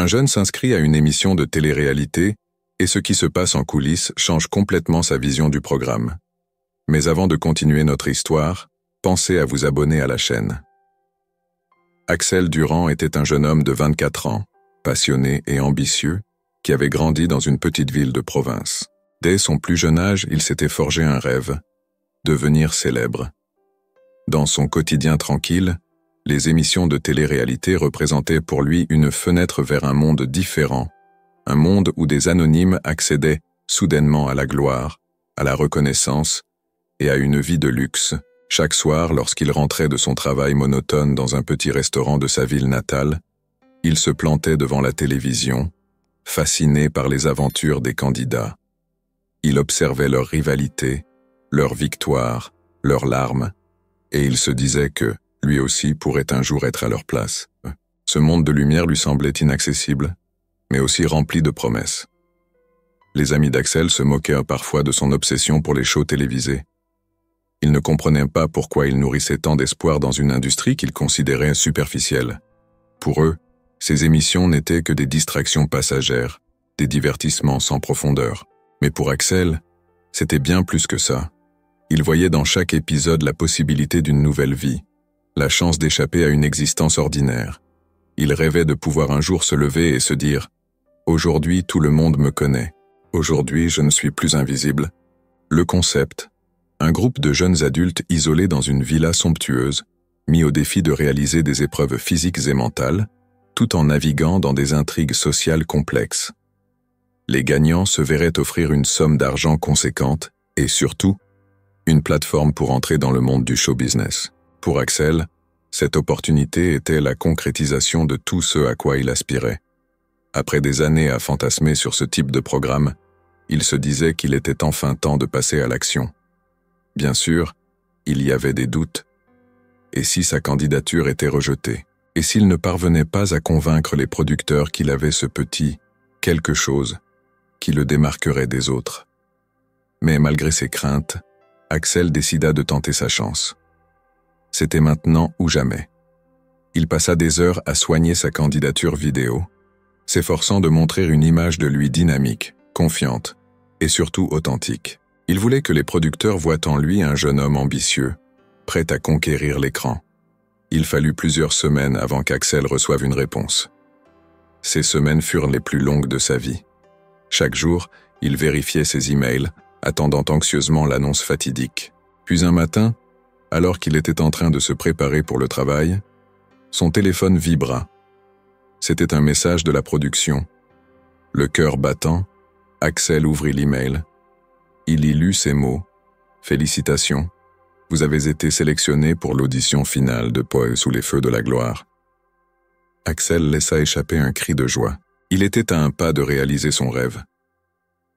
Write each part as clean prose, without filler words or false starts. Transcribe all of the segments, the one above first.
Un jeune s'inscrit à une émission de télé-réalité et ce qui se passe en coulisses change complètement sa vision du programme. Mais avant de continuer notre histoire, pensez à vous abonner à la chaîne. Axel Durand était un jeune homme de 24 ans, passionné et ambitieux, qui avait grandi dans une petite ville de province. Dès son plus jeune âge, il s'était forgé un rêve, devenir célèbre. Dans son quotidien tranquille, les émissions de télé-réalité représentaient pour lui une fenêtre vers un monde différent, un monde où des anonymes accédaient soudainement à la gloire, à la reconnaissance et à une vie de luxe. Chaque soir, lorsqu'il rentrait de son travail monotone dans un petit restaurant de sa ville natale, il se plantait devant la télévision, fasciné par les aventures des candidats. Il observait leurs rivalités, leurs victoires, leurs larmes, et il se disait que, lui aussi, pourrait un jour être à leur place. Ce monde de lumière lui semblait inaccessible, mais aussi rempli de promesses. Les amis d'Axel se moquaient parfois de son obsession pour les shows télévisés. Ils ne comprenaient pas pourquoi il nourrissait tant d'espoir dans une industrie qu'ils considéraient superficielle. Pour eux, ces émissions n'étaient que des distractions passagères, des divertissements sans profondeur. Mais pour Axel, c'était bien plus que ça. Il voyait dans chaque épisode la possibilité d'une nouvelle vie, la chance d'échapper à une existence ordinaire. Il rêvait de pouvoir un jour se lever et se dire « Aujourd'hui, tout le monde me connaît. Aujourd'hui, je ne suis plus invisible. » Le concept, un groupe de jeunes adultes isolés dans une villa somptueuse, mis au défi de réaliser des épreuves physiques et mentales, tout en naviguant dans des intrigues sociales complexes. Les gagnants se verraient offrir une somme d'argent conséquente et surtout, une plateforme pour entrer dans le monde du show business. Pour Axel, cette opportunité était la concrétisation de tout ce à quoi il aspirait. Après des années à fantasmer sur ce type de programme, il se disait qu'il était enfin temps de passer à l'action. Bien sûr, il y avait des doutes. Et si sa candidature était rejetée? Et s'il ne parvenait pas à convaincre les producteurs qu'il avait ce petit quelque chose qui le démarquerait des autres? Mais malgré ses craintes, Axel décida de tenter sa chance. C'était maintenant ou jamais. Il passa des heures à soigner sa candidature vidéo, s'efforçant de montrer une image de lui dynamique, confiante et surtout authentique. Il voulait que les producteurs voient en lui un jeune homme ambitieux, prêt à conquérir l'écran. Il fallut plusieurs semaines avant qu'Axel reçoive une réponse. Ces semaines furent les plus longues de sa vie. Chaque jour, il vérifiait ses emails, attendant anxieusement l'annonce fatidique. Puis un matin, alors qu'il était en train de se préparer pour le travail, son téléphone vibra. C'était un message de la production. Le cœur battant, Axel ouvrit l'email. Il y lut ces mots. « Félicitations, vous avez été sélectionné pour l'audition finale de Poe sous les feux de la gloire. » Axel laissa échapper un cri de joie. Il était à un pas de réaliser son rêve.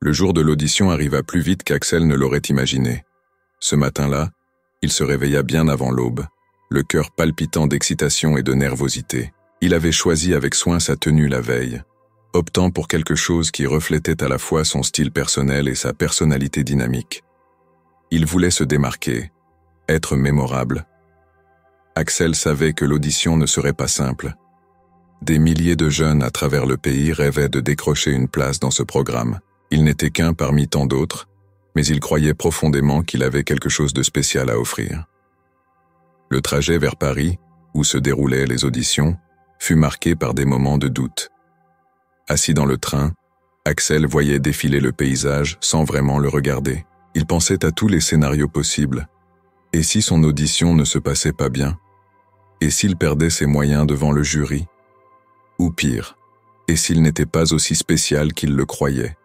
Le jour de l'audition arriva plus vite qu'Axel ne l'aurait imaginé. Ce matin-là, il se réveilla bien avant l'aube, le cœur palpitant d'excitation et de nervosité. Il avait choisi avec soin sa tenue la veille, optant pour quelque chose qui reflétait à la fois son style personnel et sa personnalité dynamique. Il voulait se démarquer, être mémorable. Axel savait que l'audition ne serait pas simple. Des milliers de jeunes à travers le pays rêvaient de décrocher une place dans ce programme. Il n'était qu'un parmi tant d'autres, mais il croyait profondément qu'il avait quelque chose de spécial à offrir. Le trajet vers Paris, où se déroulaient les auditions, fut marqué par des moments de doute. Assis dans le train, Axel voyait défiler le paysage sans vraiment le regarder. Il pensait à tous les scénarios possibles. Et si son audition ne se passait pas bien? Et s'il perdait ses moyens devant le jury? Ou pire, et s'il n'était pas aussi spécial qu'il le croyait?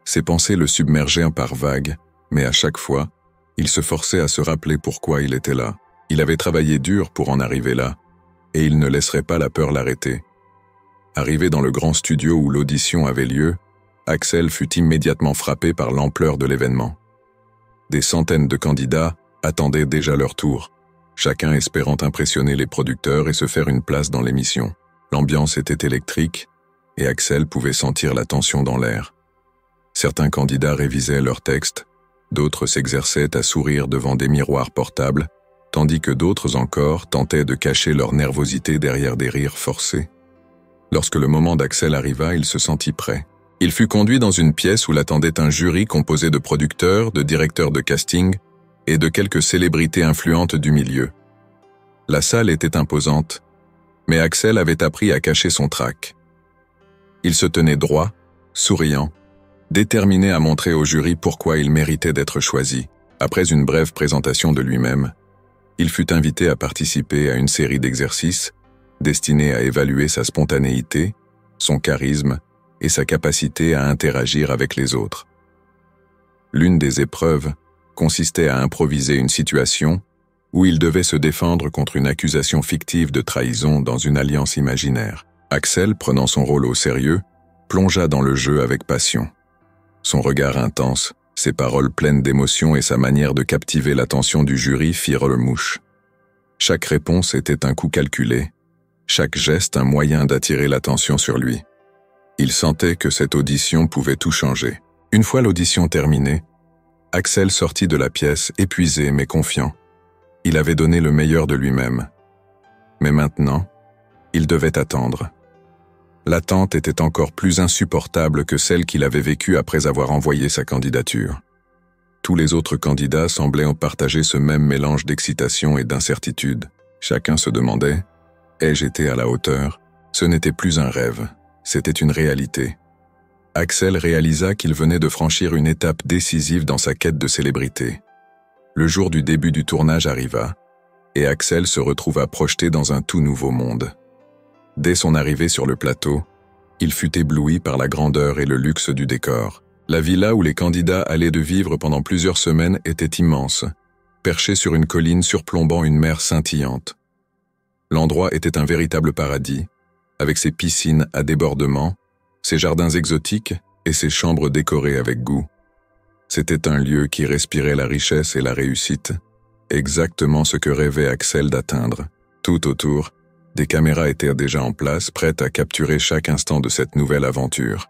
Ses pensées le submergeaient par vagues, mais à chaque fois, il se forçait à se rappeler pourquoi il était là. Il avait travaillé dur pour en arriver là, et il ne laisserait pas la peur l'arrêter. Arrivé dans le grand studio où l'audition avait lieu, Axel fut immédiatement frappé par l'ampleur de l'événement. Des centaines de candidats attendaient déjà leur tour, chacun espérant impressionner les producteurs et se faire une place dans l'émission. L'ambiance était électrique, et Axel pouvait sentir la tension dans l'air. Certains candidats révisaient leurs textes, d'autres s'exerçaient à sourire devant des miroirs portables, tandis que d'autres encore tentaient de cacher leur nervosité derrière des rires forcés. Lorsque le moment d'Axel arriva, il se sentit prêt. Il fut conduit dans une pièce où l'attendait un jury composé de producteurs, de directeurs de casting et de quelques célébrités influentes du milieu. La salle était imposante, mais Axel avait appris à cacher son trac. Il se tenait droit, souriant, déterminé à montrer au jury pourquoi il méritait d'être choisi. Après une brève présentation de lui-même, il fut invité à participer à une série d'exercices destinés à évaluer sa spontanéité, son charisme et sa capacité à interagir avec les autres. L'une des épreuves consistait à improviser une situation où il devait se défendre contre une accusation fictive de trahison dans une alliance imaginaire. Axel, prenant son rôle au sérieux, plongea dans le jeu avec passion. Son regard intense, ses paroles pleines d'émotion et sa manière de captiver l'attention du jury firent le mouche. Chaque réponse était un coup calculé, chaque geste un moyen d'attirer l'attention sur lui. Il sentait que cette audition pouvait tout changer. Une fois l'audition terminée, Axel sortit de la pièce épuisé mais confiant. Il avait donné le meilleur de lui-même. Mais maintenant, il devait attendre. L'attente était encore plus insupportable que celle qu'il avait vécue après avoir envoyé sa candidature. Tous les autres candidats semblaient en partager ce même mélange d'excitation et d'incertitude. Chacun se demandait « Ai-je été à la hauteur ?» Ce n'était plus un rêve, c'était une réalité. Axel réalisa qu'il venait de franchir une étape décisive dans sa quête de célébrité. Le jour du début du tournage arriva, et Axel se retrouva projeté dans un tout nouveau monde. Dès son arrivée sur le plateau, il fut ébloui par la grandeur et le luxe du décor. La villa où les candidats allaient de vivre pendant plusieurs semaines était immense, perchée sur une colline surplombant une mer scintillante. L'endroit était un véritable paradis, avec ses piscines à débordement, ses jardins exotiques et ses chambres décorées avec goût. C'était un lieu qui respirait la richesse et la réussite, exactement ce que rêvait Axel d'atteindre. Tout autour, des caméras étaient déjà en place, prêtes à capturer chaque instant de cette nouvelle aventure.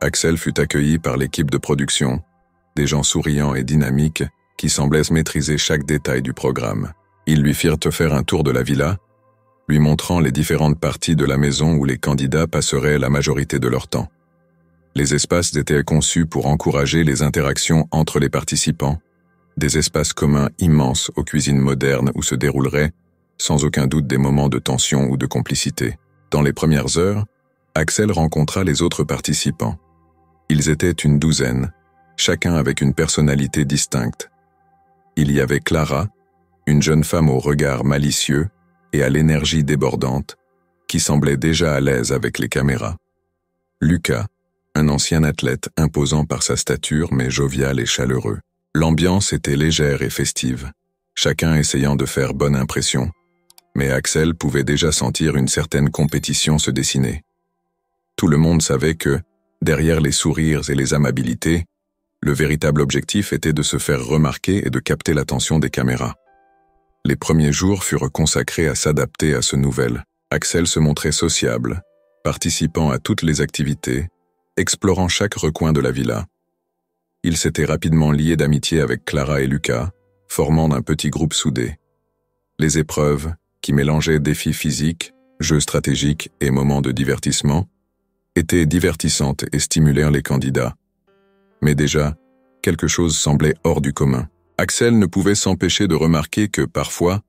Axel fut accueilli par l'équipe de production, des gens souriants et dynamiques qui semblaient maîtriser chaque détail du programme. Ils lui firent faire un tour de la villa, lui montrant les différentes parties de la maison où les candidats passeraient la majorité de leur temps. Les espaces étaient conçus pour encourager les interactions entre les participants, des espaces communs immenses aux cuisines modernes où se dérouleraient, sans aucun doute, des moments de tension ou de complicité. Dans les premières heures, Axel rencontra les autres participants. Ils étaient une douzaine, chacun avec une personnalité distincte. Il y avait Clara, une jeune femme au regard malicieux et à l'énergie débordante, qui semblait déjà à l'aise avec les caméras. Lucas, un ancien athlète imposant par sa stature mais jovial et chaleureux. L'ambiance était légère et festive, chacun essayant de faire bonne impression, mais Axel pouvait déjà sentir une certaine compétition se dessiner. Tout le monde savait que, derrière les sourires et les amabilités, le véritable objectif était de se faire remarquer et de capter l'attention des caméras. Les premiers jours furent consacrés à s'adapter à ce nouvel. Axel se montrait sociable, participant à toutes les activités, explorant chaque recoin de la villa. Il s'était rapidement lié d'amitié avec Clara et Lucas, formant un petit groupe soudé. Les épreuves, qui mélangeaient défis physiques, jeux stratégiques et moments de divertissement, étaient divertissantes et stimulèrent les candidats. Mais déjà, quelque chose semblait hors du commun. Axel ne pouvait s'empêcher de remarquer que, parfois,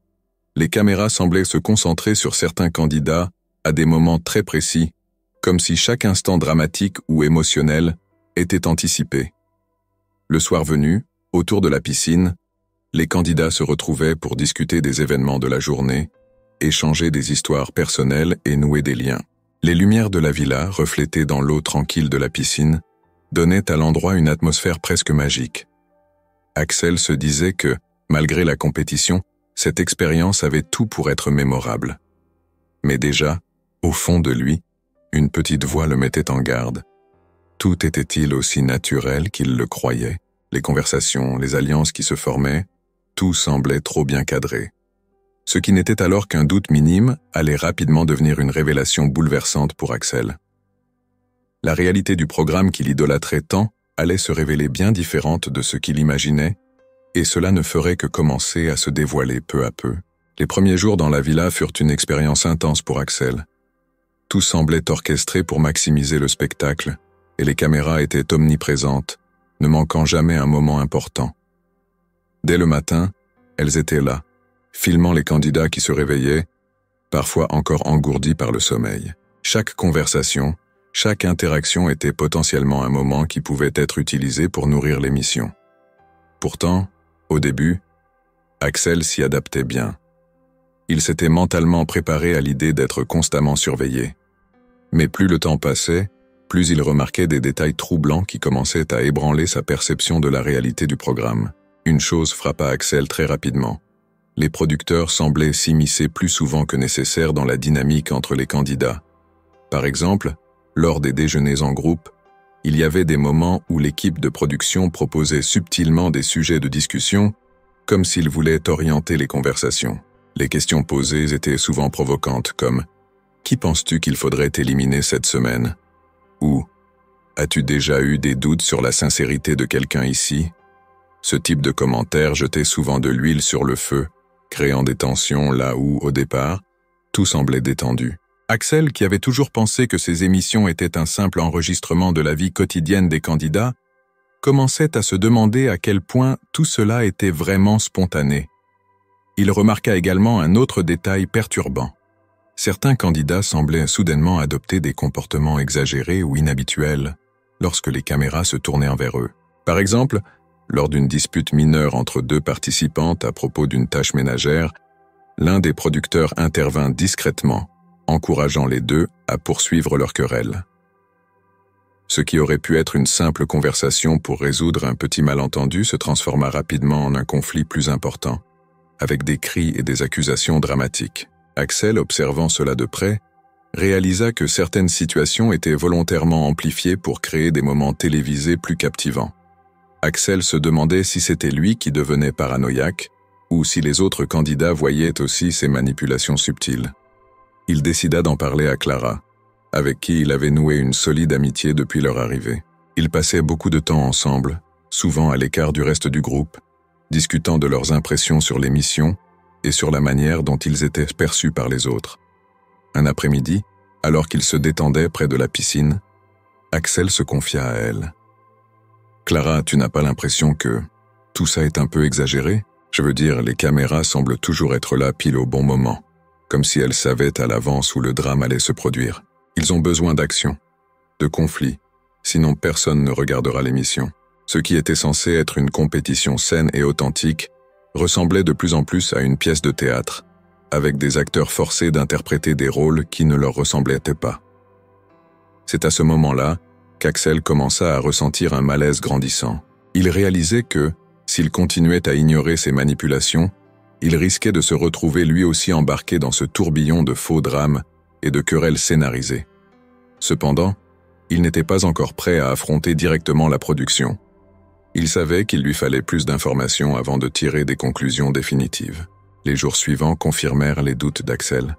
les caméras semblaient se concentrer sur certains candidats à des moments très précis, comme si chaque instant dramatique ou émotionnel était anticipé. Le soir venu, autour de la piscine, les candidats se retrouvaient pour discuter des événements de la journée, échanger des histoires personnelles et nouer des liens. Les lumières de la villa, reflétées dans l'eau tranquille de la piscine, donnaient à l'endroit une atmosphère presque magique. Axel se disait que, malgré la compétition, cette expérience avait tout pour être mémorable. Mais déjà, au fond de lui, une petite voix le mettait en garde. Tout était-il aussi naturel qu'il le croyait? Les conversations, les alliances qui se formaient, tout semblait trop bien cadré. Ce qui n'était alors qu'un doute minime allait rapidement devenir une révélation bouleversante pour Axel. La réalité du programme qu'il idolâtrait tant allait se révéler bien différente de ce qu'il imaginait, et cela ne ferait que commencer à se dévoiler peu à peu. Les premiers jours dans la villa furent une expérience intense pour Axel. Tout semblait orchestré pour maximiser le spectacle, et les caméras étaient omniprésentes, ne manquant jamais un moment important. Dès le matin, elles étaient là, filmant les candidats qui se réveillaient, parfois encore engourdis par le sommeil. Chaque conversation, chaque interaction était potentiellement un moment qui pouvait être utilisé pour nourrir l'émission. Pourtant, au début, Axel s'y adaptait bien. Il s'était mentalement préparé à l'idée d'être constamment surveillé. Mais plus le temps passait, plus il remarquait des détails troublants qui commençaient à ébranler sa perception de la réalité du programme. Une chose frappa Axel très rapidement. Les producteurs semblaient s'immiscer plus souvent que nécessaire dans la dynamique entre les candidats. Par exemple, lors des déjeuners en groupe, il y avait des moments où l'équipe de production proposait subtilement des sujets de discussion, comme s'ils voulaient orienter les conversations. Les questions posées étaient souvent provocantes, comme « Qui penses-tu qu'il faudrait éliminer cette semaine ?» ou « As-tu déjà eu des doutes sur la sincérité de quelqu'un ici ?» Ce type de commentaires jetait souvent de l'huile sur le feu, créant des tensions là où, au départ, tout semblait détendu. Axel, qui avait toujours pensé que ces émissions étaient un simple enregistrement de la vie quotidienne des candidats, commençait à se demander à quel point tout cela était vraiment spontané. Il remarqua également un autre détail perturbant. Certains candidats semblaient soudainement adopter des comportements exagérés ou inhabituels lorsque les caméras se tournaient envers eux. Par exemple, lors d'une dispute mineure entre deux participantes à propos d'une tâche ménagère, l'un des producteurs intervint discrètement, encourageant les deux à poursuivre leur querelle. Ce qui aurait pu être une simple conversation pour résoudre un petit malentendu se transforma rapidement en un conflit plus important, avec des cris et des accusations dramatiques. Axel, observant cela de près, réalisa que certaines situations étaient volontairement amplifiées pour créer des moments télévisés plus captivants. Axel se demandait si c'était lui qui devenait paranoïaque ou si les autres candidats voyaient aussi ces manipulations subtiles. Il décida d'en parler à Clara, avec qui il avait noué une solide amitié depuis leur arrivée. Ils passaient beaucoup de temps ensemble, souvent à l'écart du reste du groupe, discutant de leurs impressions sur l'émission et sur la manière dont ils étaient perçus par les autres. Un après-midi, alors qu'ils se détendaient près de la piscine, Axel se confia à elle. « Clara, tu n'as pas l'impression que tout ça est un peu exagéré ? Je veux dire, les caméras semblent toujours être là pile au bon moment, comme si elles savaient à l'avance où le drame allait se produire. Ils ont besoin d'action, de conflit, sinon personne ne regardera l'émission. Ce qui était censé être une compétition saine et authentique ressemblait de plus en plus à une pièce de théâtre, avec des acteurs forcés d'interpréter des rôles qui ne leur ressemblaient pas. C'est à ce moment-là qu'Axel commença à ressentir un malaise grandissant. Il réalisait que, s'il continuait à ignorer ces manipulations, il risquait de se retrouver lui aussi embarqué dans ce tourbillon de faux drames et de querelles scénarisées. Cependant, il n'était pas encore prêt à affronter directement la production. Il savait qu'il lui fallait plus d'informations avant de tirer des conclusions définitives. Les jours suivants confirmèrent les doutes d'Axel.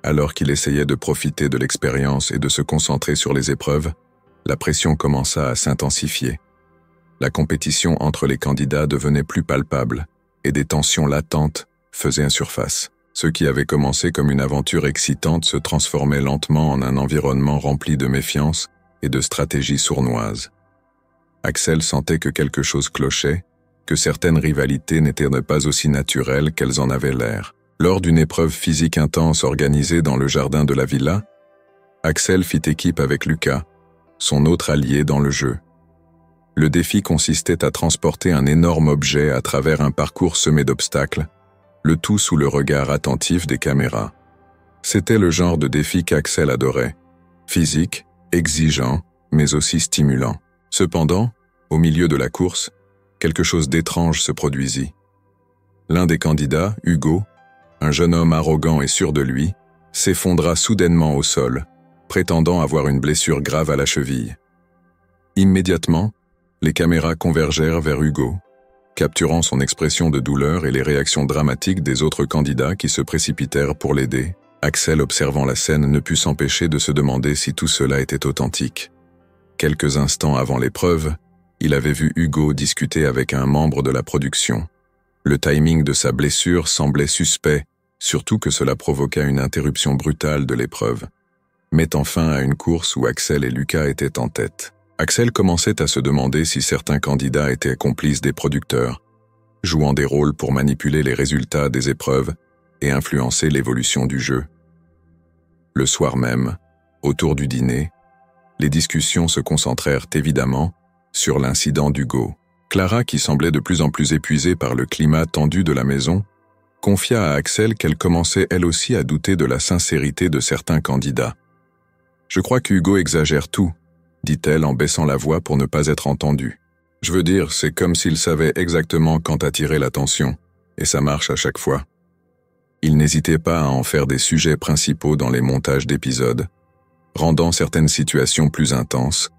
Alors qu'il essayait de profiter de l'expérience et de se concentrer sur les épreuves, la pression commença à s'intensifier. La compétition entre les candidats devenait plus palpable et des tensions latentes faisaient surface. Ce qui avait commencé comme une aventure excitante se transformait lentement en un environnement rempli de méfiance et de stratégies sournoises. Axel sentait que quelque chose clochait, que certaines rivalités n'étaient pas aussi naturelles qu'elles en avaient l'air. Lors d'une épreuve physique intense organisée dans le jardin de la villa, Axel fit équipe avec Lucas, son autre allié dans le jeu. Le défi consistait à transporter un énorme objet à travers un parcours semé d'obstacles, le tout sous le regard attentif des caméras. C'était le genre de défi qu'Axel adorait, physique, exigeant, mais aussi stimulant. Cependant, au milieu de la course, quelque chose d'étrange se produisit. L'un des candidats, Hugo, un jeune homme arrogant et sûr de lui, s'effondra soudainement au sol, prétendant avoir une blessure grave à la cheville. Immédiatement, les caméras convergèrent vers Hugo, capturant son expression de douleur et les réactions dramatiques des autres candidats qui se précipitèrent pour l'aider. Axel, observant la scène, ne put s'empêcher de se demander si tout cela était authentique. Quelques instants avant l'épreuve, il avait vu Hugo discuter avec un membre de la production. Le timing de sa blessure semblait suspect, surtout que cela provoqua une interruption brutale de l'épreuve. mettant fin à une course où Axel et Lucas étaient en tête. Axel commençait à se demander si certains candidats étaient complices des producteurs, jouant des rôles pour manipuler les résultats des épreuves et influencer l'évolution du jeu. Le soir même, autour du dîner, les discussions se concentrèrent évidemment sur l'incident d'Hugo. Clara, qui semblait de plus en plus épuisée par le climat tendu de la maison, confia à Axel qu'elle commençait elle aussi à douter de la sincérité de certains candidats. « Je crois qu'Hugo exagère tout », dit-elle en baissant la voix pour ne pas être entendue. « Je veux dire, c'est comme s'il savait exactement quand attirer l'attention, et ça marche à chaque fois. » Il n'hésitait pas à en faire des sujets principaux dans les montages d'épisodes, rendant certaines situations plus intenses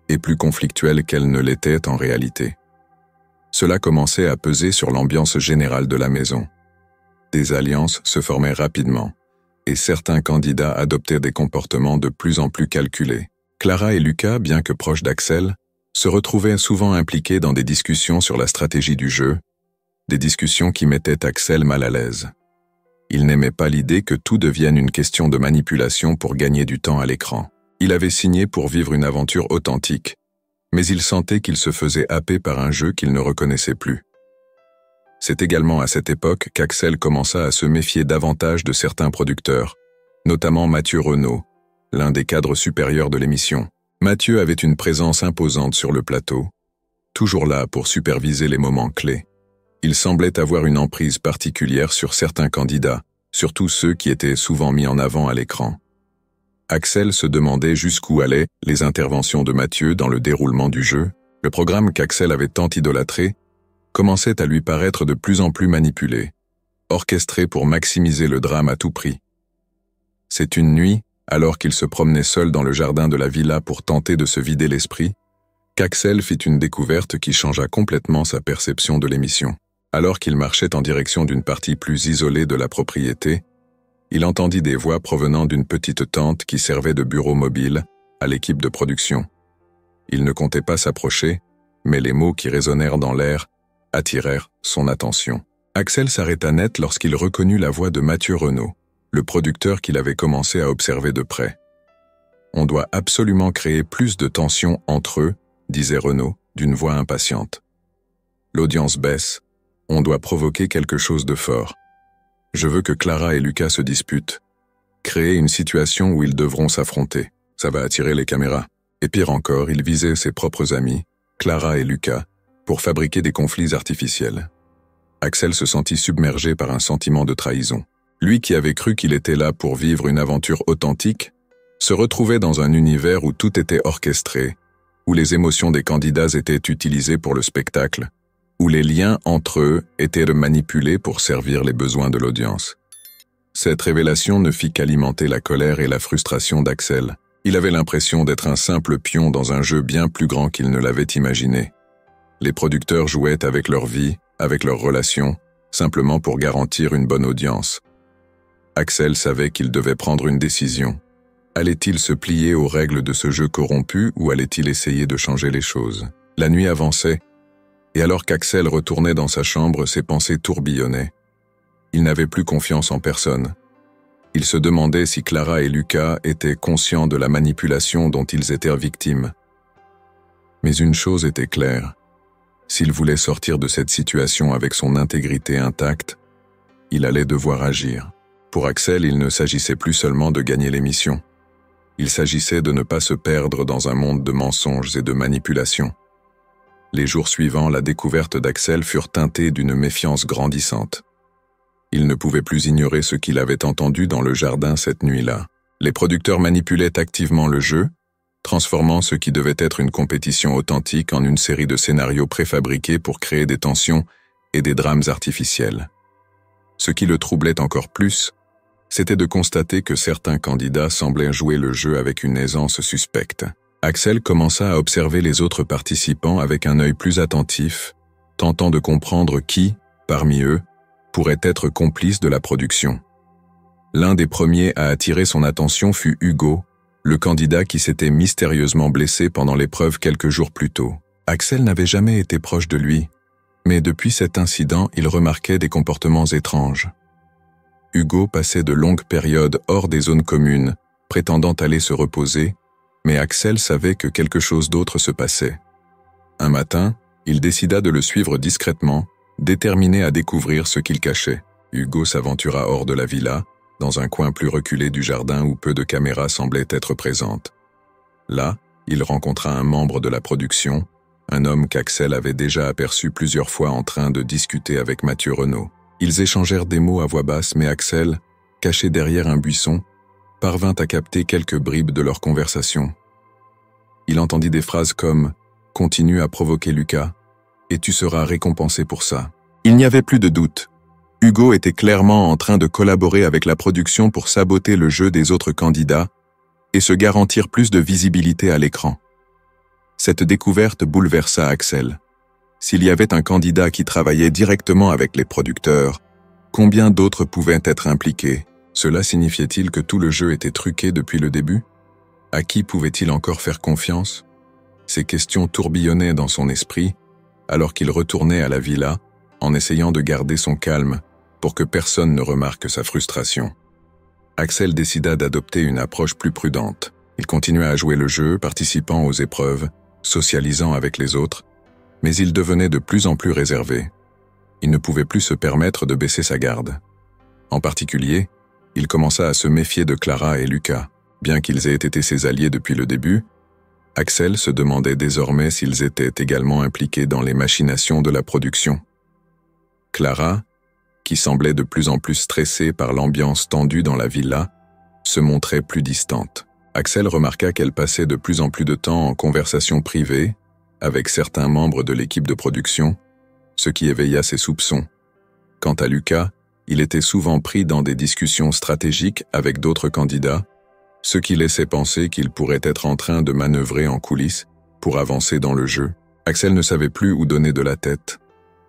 et plus conflictuelles qu'elles ne l'étaient en réalité. Cela commençait à peser sur l'ambiance générale de la maison. Des alliances se formaient rapidement, et certains candidats adoptaient des comportements de plus en plus calculés. Clara et Lucas, bien que proches d'Axel, se retrouvaient souvent impliqués dans des discussions sur la stratégie du jeu, des discussions qui mettaient Axel mal à l'aise. Il n'aimait pas l'idée que tout devienne une question de manipulation pour gagner du temps à l'écran. Il avait signé pour vivre une aventure authentique, mais il sentait qu'il se faisait happer par un jeu qu'il ne reconnaissait plus. C'est également à cette époque qu'Axel commença à se méfier davantage de certains producteurs, notamment Mathieu Renaud, l'un des cadres supérieurs de l'émission. Mathieu avait une présence imposante sur le plateau, toujours là pour superviser les moments clés. Il semblait avoir une emprise particulière sur certains candidats, surtout ceux qui étaient souvent mis en avant à l'écran. Axel se demandait jusqu'où allaient les interventions de Mathieu dans le déroulement du jeu. Le programme qu'Axel avait tant idolâtré commençait à lui paraître de plus en plus manipulé, orchestré pour maximiser le drame à tout prix. C'est une nuit, alors qu'il se promenait seul dans le jardin de la villa pour tenter de se vider l'esprit, qu'Axel fit une découverte qui changea complètement sa perception de l'émission. Alors qu'il marchait en direction d'une partie plus isolée de la propriété, il entendit des voix provenant d'une petite tente qui servait de bureau mobile à l'équipe de production. Il ne comptait pas s'approcher, mais les mots qui résonnèrent dans l'air attirèrent son attention. Axel s'arrêta net lorsqu'il reconnut la voix de Mathieu Renaud, le producteur qu'il avait commencé à observer de près. « On doit absolument créer plus de tension entre eux », disait Renaud, d'une voix impatiente. « L'audience baisse. On doit provoquer quelque chose de fort. Je veux que Clara et Lucas se disputent. Créer une situation où ils devront s'affronter. Ça va attirer les caméras. » Et pire encore, il visait ses propres amis, Clara et Lucas, pour fabriquer des conflits artificiels. Axel se sentit submergé par un sentiment de trahison. Lui qui avait cru qu'il était là pour vivre une aventure authentique, se retrouvait dans un univers où tout était orchestré, où les émotions des candidats étaient utilisées pour le spectacle, où les liens entre eux étaient manipulés pour servir les besoins de l'audience. Cette révélation ne fit qu'alimenter la colère et la frustration d'Axel. Il avait l'impression d'être un simple pion dans un jeu bien plus grand qu'il ne l'avait imaginé. Les producteurs jouaient avec leur vie, avec leurs relations, simplement pour garantir une bonne audience. Axel savait qu'il devait prendre une décision. Allait-il se plier aux règles de ce jeu corrompu ou allait-il essayer de changer les choses? La nuit avançait, et alors qu'Axel retournait dans sa chambre, ses pensées tourbillonnaient. Il n'avait plus confiance en personne. Il se demandait si Clara et Lucas étaient conscients de la manipulation dont ils étaient victimes. Mais une chose était claire. S'il voulait sortir de cette situation avec son intégrité intacte, il allait devoir agir. Pour Axel, il ne s'agissait plus seulement de gagner l'émission. Il s'agissait de ne pas se perdre dans un monde de mensonges et de manipulations. Les jours suivants, la découverte d'Axel furent teintées d'une méfiance grandissante. Il ne pouvait plus ignorer ce qu'il avait entendu dans le jardin cette nuit-là. Les producteurs manipulaient activement le jeu, transformant ce qui devait être une compétition authentique en une série de scénarios préfabriqués pour créer des tensions et des drames artificiels. Ce qui le troublait encore plus, c'était de constater que certains candidats semblaient jouer le jeu avec une aisance suspecte. Axel commença à observer les autres participants avec un œil plus attentif, tentant de comprendre qui, parmi eux, pourrait être complice de la production. L'un des premiers à attirer son attention fut Hugo, le candidat qui s'était mystérieusement blessé pendant l'épreuve quelques jours plus tôt. Axel n'avait jamais été proche de lui, mais depuis cet incident, il remarquait des comportements étranges. Hugo passait de longues périodes hors des zones communes, prétendant aller se reposer, mais Axel savait que quelque chose d'autre se passait. Un matin, il décida de le suivre discrètement, déterminé à découvrir ce qu'il cachait. Hugo s'aventura hors de la villa, dans un coin plus reculé du jardin où peu de caméras semblaient être présentes. Là, il rencontra un membre de la production, un homme qu'Axel avait déjà aperçu plusieurs fois en train de discuter avec Mathieu Renaud. Ils échangèrent des mots à voix basse, mais Axel, caché derrière un buisson, parvint à capter quelques bribes de leur conversation. Il entendit des phrases comme « Continue à provoquer Lucas, et tu seras récompensé pour ça ». Il n'y avait plus de doute. Hugo était clairement en train de collaborer avec la production pour saboter le jeu des autres candidats et se garantir plus de visibilité à l'écran. Cette découverte bouleversa Axel. S'il y avait un candidat qui travaillait directement avec les producteurs, combien d'autres pouvaient être impliqués? Cela signifiait-il que tout le jeu était truqué depuis le début? À qui pouvait-il encore faire confiance? Ces questions tourbillonnaient dans son esprit, alors qu'il retournait à la villa, en essayant de garder son calme pour que personne ne remarque sa frustration. Axel décida d'adopter une approche plus prudente. Il continua à jouer le jeu, participant aux épreuves, socialisant avec les autres, mais il devenait de plus en plus réservé. Il ne pouvait plus se permettre de baisser sa garde. En particulier, il commença à se méfier de Clara et Lucas. Bien qu'ils aient été ses alliés depuis le début, Axel se demandait désormais s'ils étaient également impliqués dans les machinations de la production. Clara, qui semblait de plus en plus stressée par l'ambiance tendue dans la villa, se montrait plus distante. Axel remarqua qu'elle passait de plus en plus de temps en conversation privée avec certains membres de l'équipe de production, ce qui éveilla ses soupçons. Quant à Lucas, il était souvent pris dans des discussions stratégiques avec d'autres candidats, ce qui laissait penser qu'il pourrait être en train de manœuvrer en coulisses pour avancer dans le jeu. Axel ne savait plus où donner de la tête.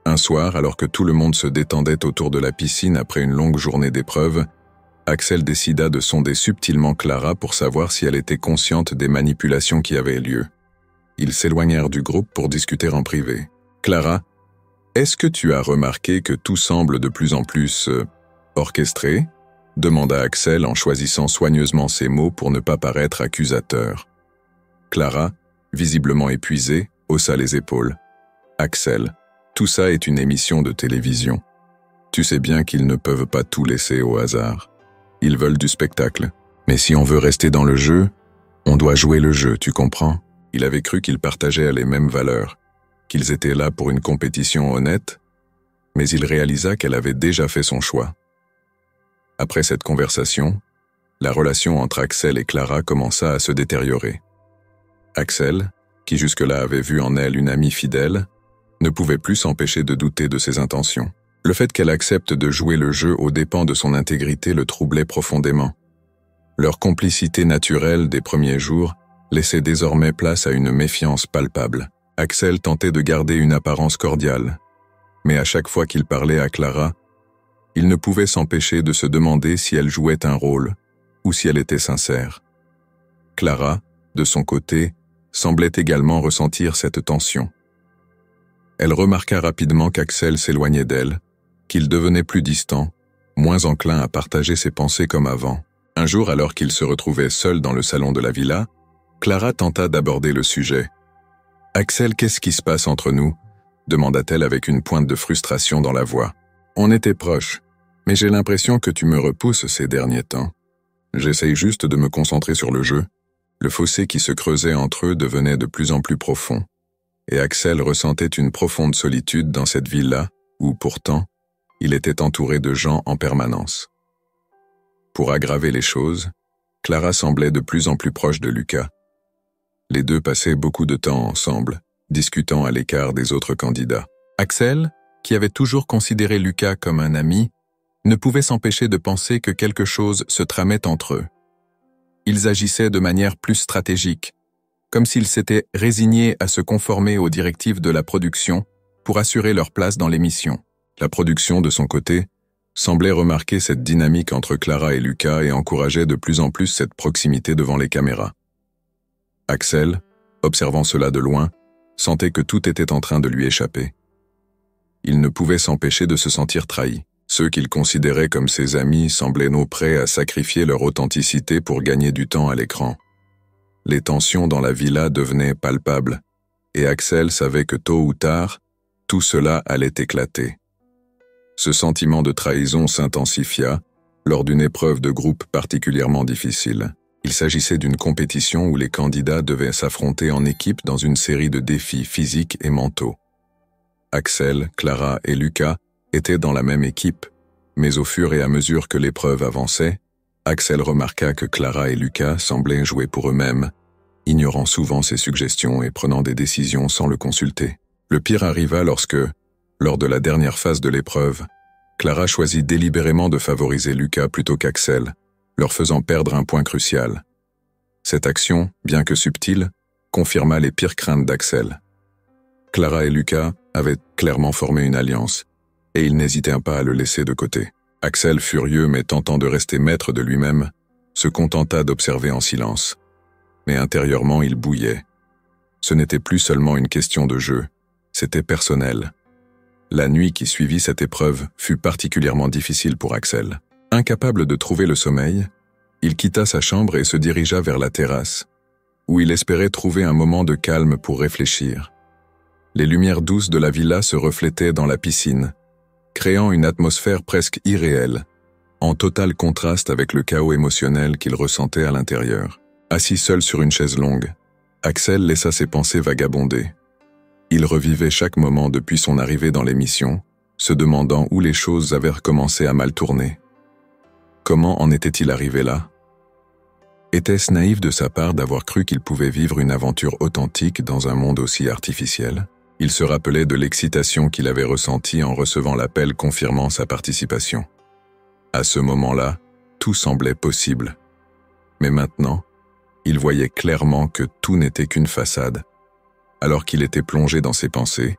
Un soir, alors que tout le monde se détendait autour de la piscine après une longue journée d'épreuves, Axel décida de sonder subtilement Clara pour savoir si elle était consciente des manipulations qui avaient lieu. Ils s'éloignèrent du groupe pour discuter en privé. « Clara, est-ce que tu as remarqué que tout semble de plus en plus orchestré ?» demanda Axel en choisissant soigneusement ses mots pour ne pas paraître accusateur. Clara, visiblement épuisée, haussa les épaules. « Axel, tout ça est une émission de télévision. Tu sais bien qu'ils ne peuvent pas tout laisser au hasard. Ils veulent du spectacle. Mais si on veut rester dans le jeu, on doit jouer le jeu, tu comprends ?» Il avait cru qu'ils partageaient les mêmes valeurs, qu'ils étaient là pour une compétition honnête, mais il réalisa qu'elle avait déjà fait son choix. Après cette conversation, la relation entre Axel et Clara commença à se détériorer. Axel, qui jusque-là avait vu en elle une amie fidèle, ne pouvait plus s'empêcher de douter de ses intentions. Le fait qu'elle accepte de jouer le jeu aux dépens de son intégrité le troublait profondément. Leur complicité naturelle des premiers jours laissait désormais place à une méfiance palpable. Axel tentait de garder une apparence cordiale, mais à chaque fois qu'il parlait à Clara, il ne pouvait s'empêcher de se demander si elle jouait un rôle ou si elle était sincère. Clara, de son côté, semblait également ressentir cette tension. Elle remarqua rapidement qu'Axel s'éloignait d'elle, qu'il devenait plus distant, moins enclin à partager ses pensées comme avant. Un jour, alors qu'il se retrouvait seul dans le salon de la villa, Clara tenta d'aborder le sujet. « Axel, qu'est-ce qui se passe entre nous ?» demanda-t-elle avec une pointe de frustration dans la voix. « On était proches, mais j'ai l'impression que tu me repousses ces derniers temps. J'essaye juste de me concentrer sur le jeu. » Le fossé qui se creusait entre eux devenait de plus en plus profond, et Axel ressentait une profonde solitude dans cette villa où, pourtant, il était entouré de gens en permanence. Pour aggraver les choses, Clara semblait de plus en plus proche de Lucas. Les deux passaient beaucoup de temps ensemble, discutant à l'écart des autres candidats. Axel, qui avait toujours considéré Lucas comme un ami, ne pouvait s'empêcher de penser que quelque chose se tramait entre eux. Ils agissaient de manière plus stratégique, comme s'ils s'étaient résignés à se conformer aux directives de la production pour assurer leur place dans l'émission. La production, de son côté, semblait remarquer cette dynamique entre Clara et Lucas et encourageait de plus en plus cette proximité devant les caméras. Axel, observant cela de loin, sentait que tout était en train de lui échapper. Il ne pouvait s'empêcher de se sentir trahi. Ceux qu'il considérait comme ses amis semblaient non prêts à sacrifier leur authenticité pour gagner du temps à l'écran. Les tensions dans la villa devenaient palpables, et Axel savait que tôt ou tard, tout cela allait éclater. Ce sentiment de trahison s'intensifia lors d'une épreuve de groupe particulièrement difficile. Il s'agissait d'une compétition où les candidats devaient s'affronter en équipe dans une série de défis physiques et mentaux. Axel, Clara et Lucas étaient dans la même équipe, mais au fur et à mesure que l'épreuve avançait, Axel remarqua que Clara et Lucas semblaient jouer pour eux-mêmes, ignorant souvent ses suggestions et prenant des décisions sans le consulter. Le pire arriva lorsque, lors de la dernière phase de l'épreuve, Clara choisit délibérément de favoriser Lucas plutôt qu'Axel, leur faisant perdre un point crucial. Cette action, bien que subtile, confirma les pires craintes d'Axel. Clara et Lucas avaient clairement formé une alliance, et ils n'hésitaient pas à le laisser de côté. Axel, furieux mais tentant de rester maître de lui-même, se contenta d'observer en silence. Mais intérieurement, il bouillait. Ce n'était plus seulement une question de jeu, c'était personnel. La nuit qui suivit cette épreuve fut particulièrement difficile pour Axel. Incapable de trouver le sommeil, il quitta sa chambre et se dirigea vers la terrasse, où il espérait trouver un moment de calme pour réfléchir. Les lumières douces de la villa se reflétaient dans la piscine, créant une atmosphère presque irréelle, en total contraste avec le chaos émotionnel qu'il ressentait à l'intérieur. Assis seul sur une chaise longue, Axel laissa ses pensées vagabonder. Il revivait chaque moment depuis son arrivée dans l'émission, se demandant où les choses avaient recommencé à mal tourner. Comment en était-il arrivé là? Était-ce naïf de sa part d'avoir cru qu'il pouvait vivre une aventure authentique dans un monde aussi artificiel? Il se rappelait de l'excitation qu'il avait ressentie en recevant l'appel confirmant sa participation. À ce moment-là, tout semblait possible. Mais maintenant, il voyait clairement que tout n'était qu'une façade. Alors qu'il était plongé dans ses pensées,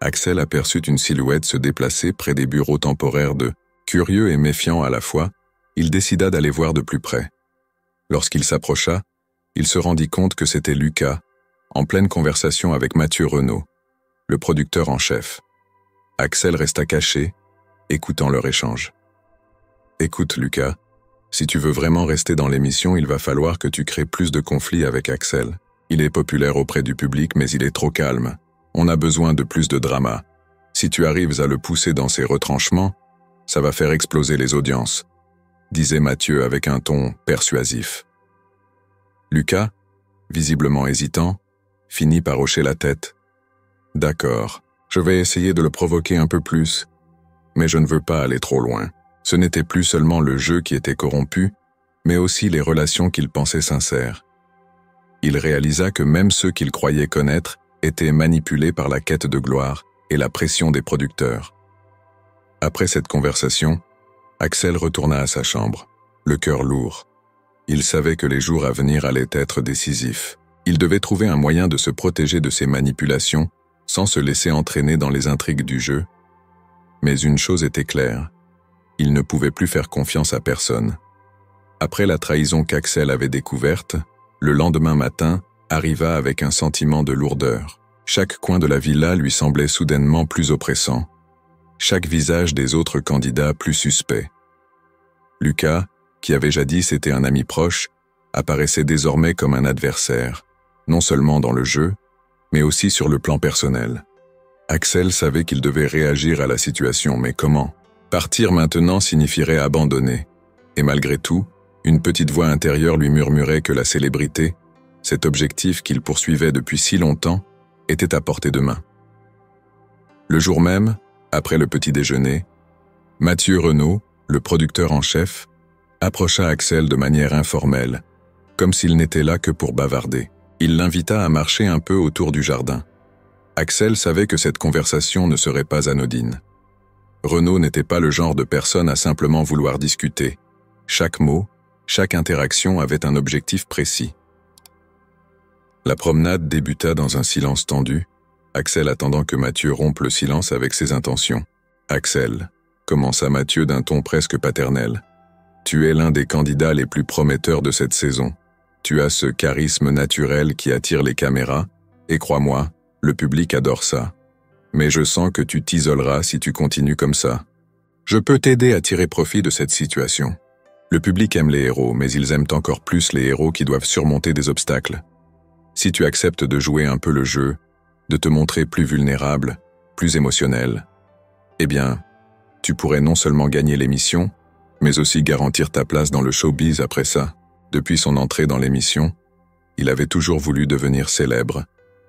Axel aperçut une silhouette se déplacer près des bureaux temporaires de, curieux et méfiant à la fois, il décida d'aller voir de plus près. Lorsqu'il s'approcha, il se rendit compte que c'était Lucas, en pleine conversation avec Mathieu Renaud, le producteur en chef. Axel resta caché, écoutant leur échange. « Écoute, Lucas, si tu veux vraiment rester dans l'émission, il va falloir que tu crées plus de conflits avec Axel. Il est populaire auprès du public, mais il est trop calme. On a besoin de plus de drama. Si tu arrives à le pousser dans ses retranchements, ça va faire exploser les audiences, » disait Mathieu avec un ton persuasif. Lucas, visiblement hésitant, finit par hocher la tête. « D'accord, je vais essayer de le provoquer un peu plus, mais je ne veux pas aller trop loin. » Ce n'était plus seulement le jeu qui était corrompu, mais aussi les relations qu'il pensait sincères. Il réalisa que même ceux qu'il croyait connaître étaient manipulés par la quête de gloire et la pression des producteurs. Après cette conversation, Axel retourna à sa chambre, le cœur lourd. Il savait que les jours à venir allaient être décisifs. Il devait trouver un moyen de se protéger de ces manipulations sans se laisser entraîner dans les intrigues du jeu. Mais une chose était claire. Il ne pouvait plus faire confiance à personne. Après la trahison qu'Axel avait découverte, le lendemain matin arriva avec un sentiment de lourdeur. Chaque coin de la villa lui semblait soudainement plus oppressant. Chaque visage des autres candidats plus suspect. Lucas, qui avait jadis été un ami proche, apparaissait désormais comme un adversaire, non seulement dans le jeu, mais aussi sur le plan personnel. Axel savait qu'il devait réagir à la situation, mais comment? Partir maintenant signifierait abandonner. Et malgré tout, une petite voix intérieure lui murmurait que la célébrité, cet objectif qu'il poursuivait depuis si longtemps, était à portée de main. Le jour même, après le petit déjeuner, Mathieu Renaud, le producteur en chef, approcha Axel de manière informelle, comme s'il n'était là que pour bavarder. Il l'invita à marcher un peu autour du jardin. Axel savait que cette conversation ne serait pas anodine. Renaud n'était pas le genre de personne à simplement vouloir discuter. Chaque mot, chaque interaction avait un objectif précis. La promenade débuta dans un silence tendu, Axel attendant que Mathieu rompe le silence avec ses intentions. « Axel », commença Mathieu d'un ton presque paternel, « tu es l'un des candidats les plus prometteurs de cette saison. Tu as ce charisme naturel qui attire les caméras, et crois-moi, le public adore ça. Mais je sens que tu t'isoleras si tu continues comme ça. Je peux t'aider à tirer profit de cette situation. Le public aime les héros, mais ils aiment encore plus les héros qui doivent surmonter des obstacles. Si tu acceptes de jouer un peu le jeu, de te montrer plus vulnérable, plus émotionnel, eh bien, tu pourrais non seulement gagner l'émission, mais aussi garantir ta place dans le showbiz après ça. Depuis son entrée dans l'émission, il avait toujours voulu devenir célèbre,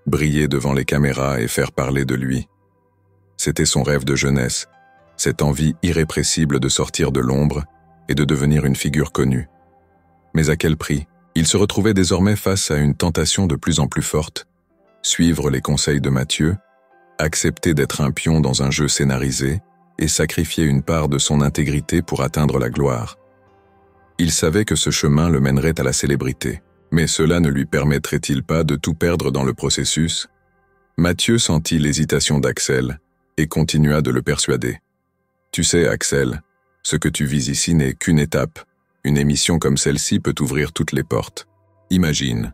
briller devant les caméras et faire parler de lui. C'était son rêve de jeunesse, cette envie irrépressible de sortir de l'ombre et de devenir une figure connue. Mais à quel prix? Il se retrouvait désormais face à une tentation de plus en plus forte. Suivre les conseils de Mathieu, accepter d'être un pion dans un jeu scénarisé et sacrifier une part de son intégrité pour atteindre la gloire. Il savait que ce chemin le mènerait à la célébrité, mais cela ne lui permettrait-il pas de tout perdre dans le processus? Mathieu sentit l'hésitation d'Axel et continua de le persuader. « Tu sais, Axel, ce que tu vis ici n'est qu'une étape. Une émission comme celle-ci peut ouvrir toutes les portes. Imagine.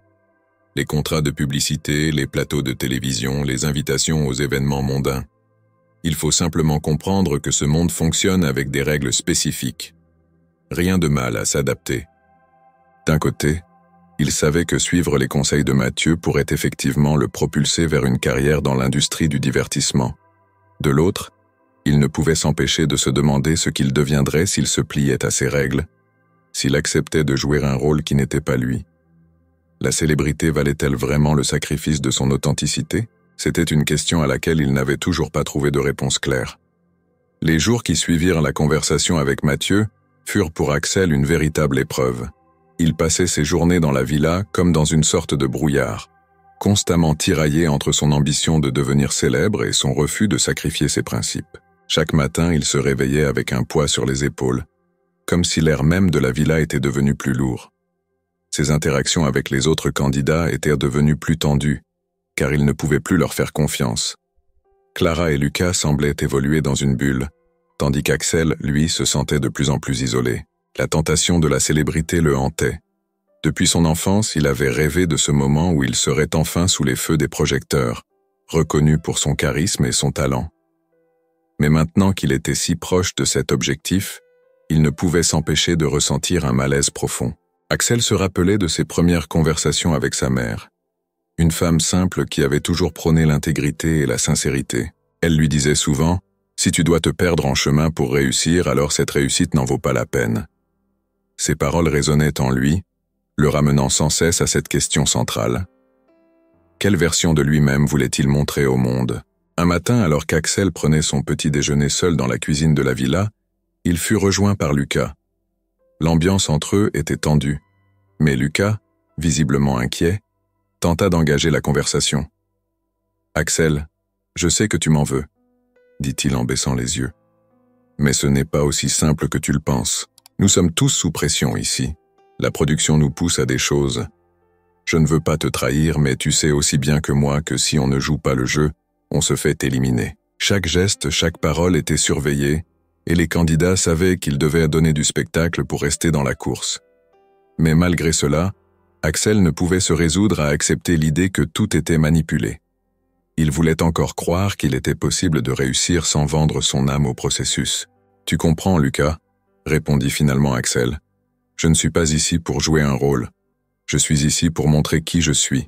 Les contrats de publicité, les plateaux de télévision, les invitations aux événements mondains. Il faut simplement comprendre que ce monde fonctionne avec des règles spécifiques. Rien de mal à s'adapter. » D'un côté, il savait que suivre les conseils de Mathieu pourrait effectivement le propulser vers une carrière dans l'industrie du divertissement. De l'autre, il ne pouvait s'empêcher de se demander ce qu'il deviendrait s'il se pliait à ces règles, s'il acceptait de jouer un rôle qui n'était pas lui. La célébrité valait-elle vraiment le sacrifice de son authenticité? C'était une question à laquelle il n'avait toujours pas trouvé de réponse claire. Les jours qui suivirent la conversation avec Mathieu furent pour Axel une véritable épreuve. Il passait ses journées dans la villa comme dans une sorte de brouillard, constamment tiraillé entre son ambition de devenir célèbre et son refus de sacrifier ses principes. Chaque matin, il se réveillait avec un poids sur les épaules, comme si l'air même de la villa était devenu plus lourd. Ses interactions avec les autres candidats étaient devenues plus tendues, car il ne pouvait plus leur faire confiance. Clara et Lucas semblaient évoluer dans une bulle, tandis qu'Axel, lui, se sentait de plus en plus isolé. La tentation de la célébrité le hantait. Depuis son enfance, il avait rêvé de ce moment où il serait enfin sous les feux des projecteurs, reconnu pour son charisme et son talent. Mais maintenant qu'il était si proche de cet objectif, il ne pouvait s'empêcher de ressentir un malaise profond. Axel se rappelait de ses premières conversations avec sa mère. Une femme simple qui avait toujours prôné l'intégrité et la sincérité. Elle lui disait souvent « Si tu dois te perdre en chemin pour réussir, alors cette réussite n'en vaut pas la peine. » Ces paroles résonnaient en lui, le ramenant sans cesse à cette question centrale. Quelle version de lui-même voulait-il montrer au monde? Un matin, alors qu'Axel prenait son petit déjeuner seul dans la cuisine de la villa, il fut rejoint par Lucas. L'ambiance entre eux était tendue, mais Lucas, visiblement inquiet, tenta d'engager la conversation. « Axel, je sais que tu m'en veux, » dit-il en baissant les yeux. « Mais ce n'est pas aussi simple que tu le penses. Nous sommes tous sous pression ici. La production nous pousse à des choses. Je ne veux pas te trahir, mais tu sais aussi bien que moi que si on ne joue pas le jeu, on se fait éliminer. Chaque geste, chaque parole était surveillée, et les candidats savaient qu'ils devaient donner du spectacle pour rester dans la course. Mais malgré cela, Axel ne pouvait se résoudre à accepter l'idée que tout était manipulé. Il voulait encore croire qu'il était possible de réussir sans vendre son âme au processus. « Tu comprends, Lucas ?» répondit finalement Axel. « Je ne suis pas ici pour jouer un rôle. Je suis ici pour montrer qui je suis.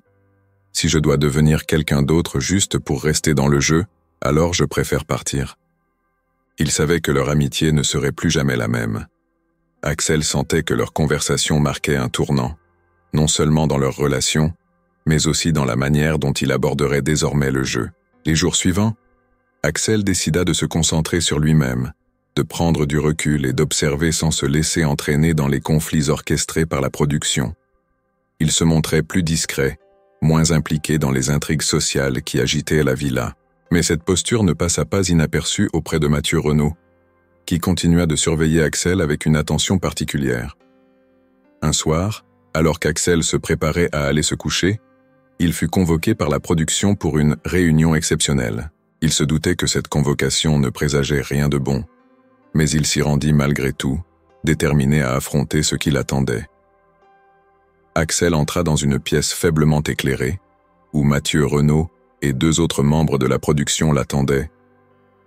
Si je dois devenir quelqu'un d'autre juste pour rester dans le jeu, alors je préfère partir. » Il savait que leur amitié ne serait plus jamais la même. Axel sentait que leur conversation marquait un tournant, non seulement dans leur relation, mais aussi dans la manière dont il aborderait désormais le jeu. Les jours suivants, Axel décida de se concentrer sur lui-même, de prendre du recul et d'observer sans se laisser entraîner dans les conflits orchestrés par la production. Il se montrait plus discret, moins impliqué dans les intrigues sociales qui agitaient la villa. Mais cette posture ne passa pas inaperçue auprès de Mathieu Renaud, qui continua de surveiller Axel avec une attention particulière. Un soir, alors qu'Axel se préparait à aller se coucher, il fut convoqué par la production pour une réunion exceptionnelle. Il se doutait que cette convocation ne présageait rien de bon, mais il s'y rendit malgré tout, déterminé à affronter ce qui l'attendait. Axel entra dans une pièce faiblement éclairée, où Mathieu Renaud et 2 autres membres de la production l'attendaient.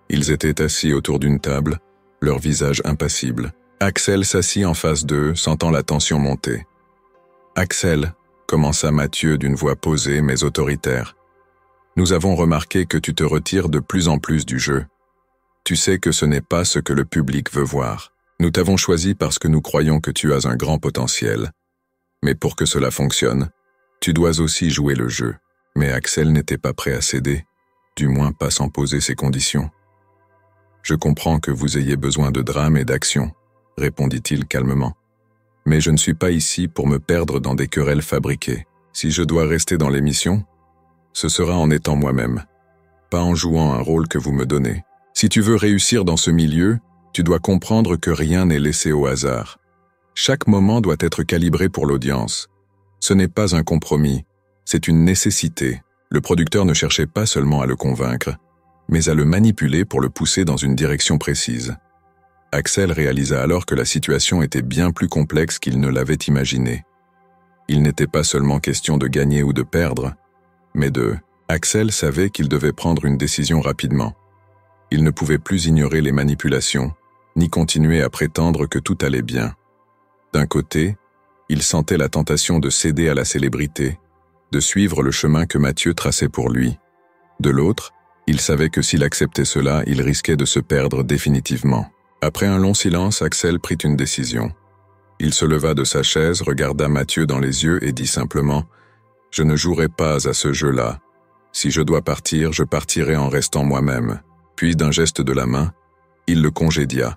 Ils étaient assis autour d'une table, leur visage impassible. Axel s'assit en face d'eux, sentant la tension monter. « Axel, » commença Mathieu d'une voix posée mais autoritaire. « Nous avons remarqué que tu te retires de plus en plus du jeu. Tu sais que ce n'est pas ce que le public veut voir. Nous t'avons choisi parce que nous croyons que tu as un grand potentiel. Mais pour que cela fonctionne, tu dois aussi jouer le jeu. » Mais Axel n'était pas prêt à céder, du moins pas sans poser ses conditions. « Je comprends que vous ayez besoin de drame et d'action, » répondit-il calmement. « Mais je ne suis pas ici pour me perdre dans des querelles fabriquées. Si je dois rester dans l'émission, ce sera en étant moi-même, pas en jouant un rôle que vous me donnez. Si tu veux réussir dans ce milieu, tu dois comprendre que rien n'est laissé au hasard. Chaque moment doit être calibré pour l'audience. Ce n'est pas un compromis, c'est une nécessité. Le producteur ne cherchait pas seulement à le convaincre, mais à le manipuler pour le pousser dans une direction précise. Axel réalisa alors que la situation était bien plus complexe qu'il ne l'avait imaginé. Il n'était pas seulement question de gagner ou de perdre, mais Axel savait qu'il devait prendre une décision rapidement. Il ne pouvait plus ignorer les manipulations, ni continuer à prétendre que tout allait bien. D'un côté, il sentait la tentation de céder à la célébrité, de suivre le chemin que Mathieu traçait pour lui. De l'autre, il savait que s'il acceptait cela, il risquait de se perdre définitivement. Après un long silence, Axel prit une décision. Il se leva de sa chaise, regarda Mathieu dans les yeux et dit simplement « Je ne jouerai pas à ce jeu-là. Si je dois partir, je partirai en restant moi-même. » Puis, d'un geste de la main, il le congédia,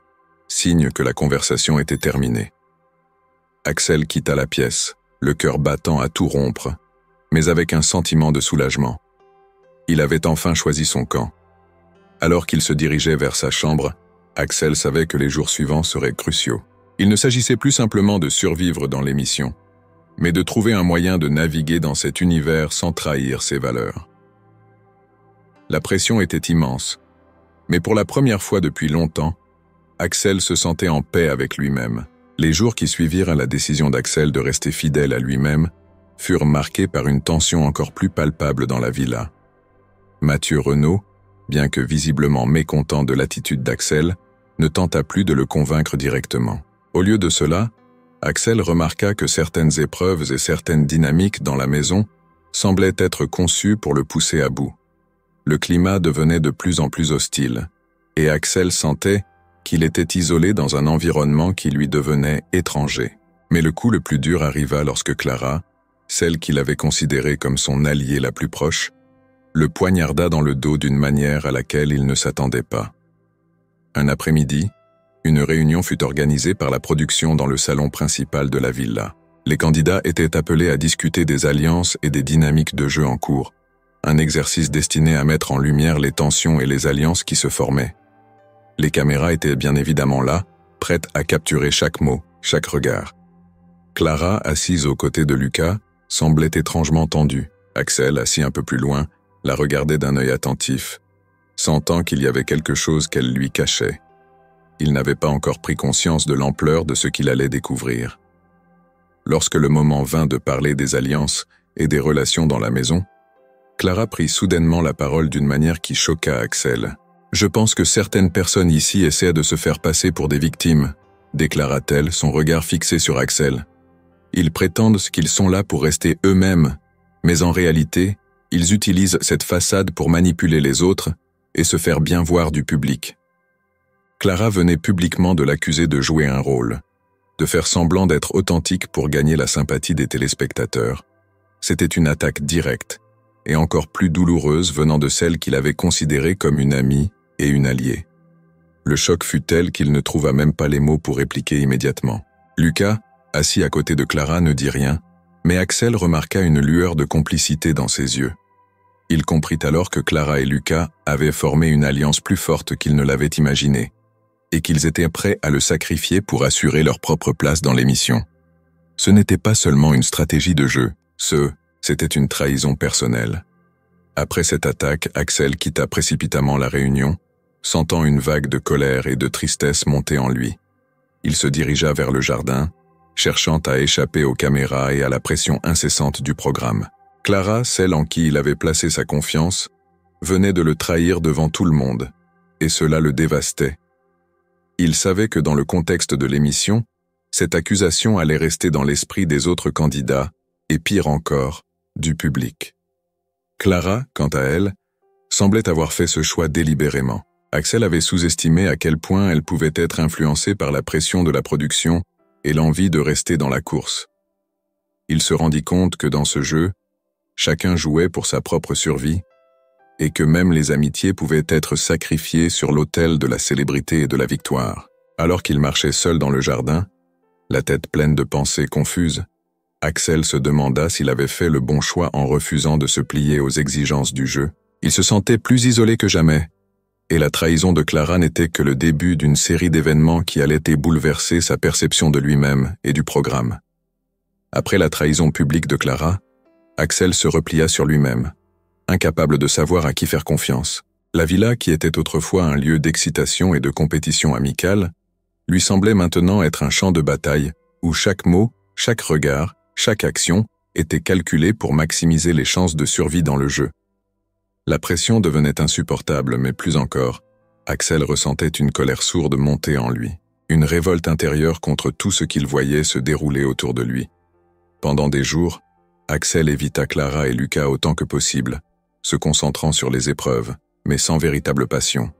signe que la conversation était terminée. Axel quitta la pièce, le cœur battant à tout rompre, mais avec un sentiment de soulagement. Il avait enfin choisi son camp. Alors qu'il se dirigeait vers sa chambre, Axel savait que les jours suivants seraient cruciaux. Il ne s'agissait plus simplement de survivre dans l'émission, mais de trouver un moyen de naviguer dans cet univers sans trahir ses valeurs. La pression était immense, mais pour la première fois depuis longtemps, Axel se sentait en paix avec lui-même. Les jours qui suivirent à la décision d'Axel de rester fidèle à lui-même furent marqués par une tension encore plus palpable dans la villa. Mathieu Renaud, bien que visiblement mécontent de l'attitude d'Axel, ne tenta plus de le convaincre directement. Au lieu de cela, Axel remarqua que certaines épreuves et certaines dynamiques dans la maison semblaient être conçues pour le pousser à bout. Le climat devenait de plus en plus hostile, et Axel sentait qu'il était isolé dans un environnement qui lui devenait étranger. Mais le coup le plus dur arriva lorsque Clara, celle qu'il avait considérée comme son alliée la plus proche, le poignarda dans le dos d'une manière à laquelle il ne s'attendait pas. Un après-midi, une réunion fut organisée par la production dans le salon principal de la villa. Les candidats étaient appelés à discuter des alliances et des dynamiques de jeu en cours, un exercice destiné à mettre en lumière les tensions et les alliances qui se formaient. Les caméras étaient bien évidemment là, prêtes à capturer chaque mot, chaque regard. Clara, assise aux côtés de Lucas, semblait étrangement tendue. Axel, assis un peu plus loin, la regardait d'un œil attentif, sentant qu'il y avait quelque chose qu'elle lui cachait. Il n'avait pas encore pris conscience de l'ampleur de ce qu'il allait découvrir. Lorsque le moment vint de parler des alliances et des relations dans la maison, Clara prit soudainement la parole d'une manière qui choqua Axel. « Je pense que certaines personnes ici essaient de se faire passer pour des victimes, » déclara-t-elle, son regard fixé sur Axel. « Ils prétendent qu'ils sont là pour rester eux-mêmes, mais en réalité, ils utilisent cette façade pour manipuler les autres et se faire bien voir du public. » Clara venait publiquement de l'accuser de jouer un rôle, de faire semblant d'être authentique pour gagner la sympathie des téléspectateurs. C'était une attaque directe, et encore plus douloureuse venant de celle qu'il avait considérée comme une amie et une alliée. Le choc fut tel qu'il ne trouva même pas les mots pour répliquer immédiatement. Lucas, assis à côté de Clara, ne dit rien, mais Axel remarqua une lueur de complicité dans ses yeux. Il comprit alors que Clara et Lucas avaient formé une alliance plus forte qu'ils ne l'avaient imaginée, et qu'ils étaient prêts à le sacrifier pour assurer leur propre place dans l'émission. Ce n'était pas seulement une stratégie de jeu, c'était une trahison personnelle. Après cette attaque, Axel quitta précipitamment la réunion, sentant une vague de colère et de tristesse monter en lui. Il se dirigea vers le jardin, cherchant à échapper aux caméras et à la pression incessante du programme. Clara, celle en qui il avait placé sa confiance, venait de le trahir devant tout le monde, et cela le dévastait. Il savait que dans le contexte de l'émission, cette accusation allait rester dans l'esprit des autres candidats, et pire encore, du public. Clara, quant à elle, semblait avoir fait ce choix délibérément. Axel avait sous-estimé à quel point elle pouvait être influencée par la pression de la production et l'envie de rester dans la course. Il se rendit compte que dans ce jeu, chacun jouait pour sa propre survie, et que même les amitiés pouvaient être sacrifiées sur l'autel de la célébrité et de la victoire. Alors qu'il marchait seul dans le jardin, la tête pleine de pensées confuses, Axel se demanda s'il avait fait le bon choix en refusant de se plier aux exigences du jeu. Il se sentait plus isolé que jamais, et la trahison de Clara n'était que le début d'une série d'événements qui allaient bouleverser sa perception de lui-même et du programme. Après la trahison publique de Clara, Axel se replia sur lui-même, incapable de savoir à qui faire confiance. La villa, qui était autrefois un lieu d'excitation et de compétition amicale, lui semblait maintenant être un champ de bataille où chaque mot, chaque regard, chaque action était calculé pour maximiser les chances de survie dans le jeu. La pression devenait insupportable, mais plus encore, Axel ressentait une colère sourde monter en lui, une révolte intérieure contre tout ce qu'il voyait se dérouler autour de lui. Pendant des jours, Axel évita Clara et Lucas autant que possible, se concentrant sur les épreuves, mais sans véritable passion.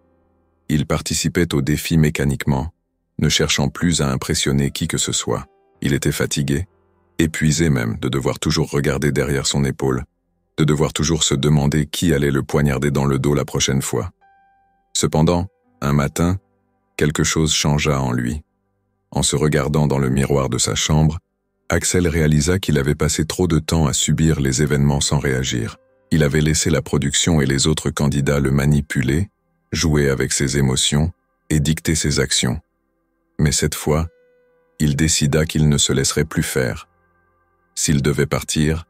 Il participait au défi mécaniquement, ne cherchant plus à impressionner qui que ce soit. Il était fatigué, épuisé même de devoir toujours regarder derrière son épaule, de devoir toujours se demander qui allait le poignarder dans le dos la prochaine fois. Cependant, un matin, quelque chose changea en lui. En se regardant dans le miroir de sa chambre, Axel réalisa qu'il avait passé trop de temps à subir les événements sans réagir. Il avait laissé la production et les autres candidats le manipuler, jouer avec ses émotions et dicter ses actions. Mais cette fois, il décida qu'il ne se laisserait plus faire. S'il devait partir,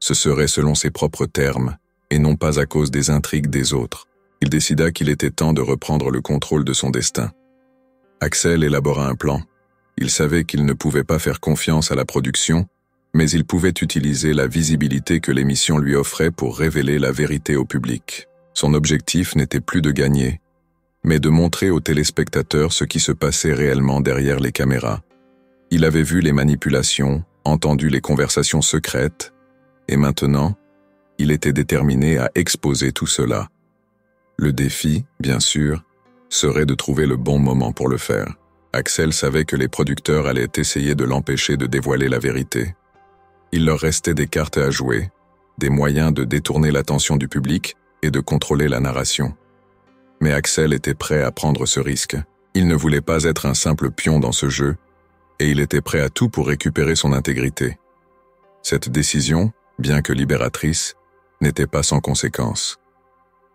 ce serait selon ses propres termes, et non pas à cause des intrigues des autres. Il décida qu'il était temps de reprendre le contrôle de son destin. Axel élabora un plan. Il savait qu'il ne pouvait pas faire confiance à la production, mais il pouvait utiliser la visibilité que l'émission lui offrait pour révéler la vérité au public. Son objectif n'était plus de gagner, mais de montrer aux téléspectateurs ce qui se passait réellement derrière les caméras. Il avait vu les manipulations, entendu les conversations secrètes, et maintenant, il était déterminé à exposer tout cela. Le défi, bien sûr, serait de trouver le bon moment pour le faire. Axel savait que les producteurs allaient essayer de l'empêcher de dévoiler la vérité. Il leur restait des cartes à jouer, des moyens de détourner l'attention du public et de contrôler la narration. Mais Axel était prêt à prendre ce risque. Il ne voulait pas être un simple pion dans ce jeu, et il était prêt à tout pour récupérer son intégrité. Cette décision, bien que libératrice, n'était pas sans conséquences.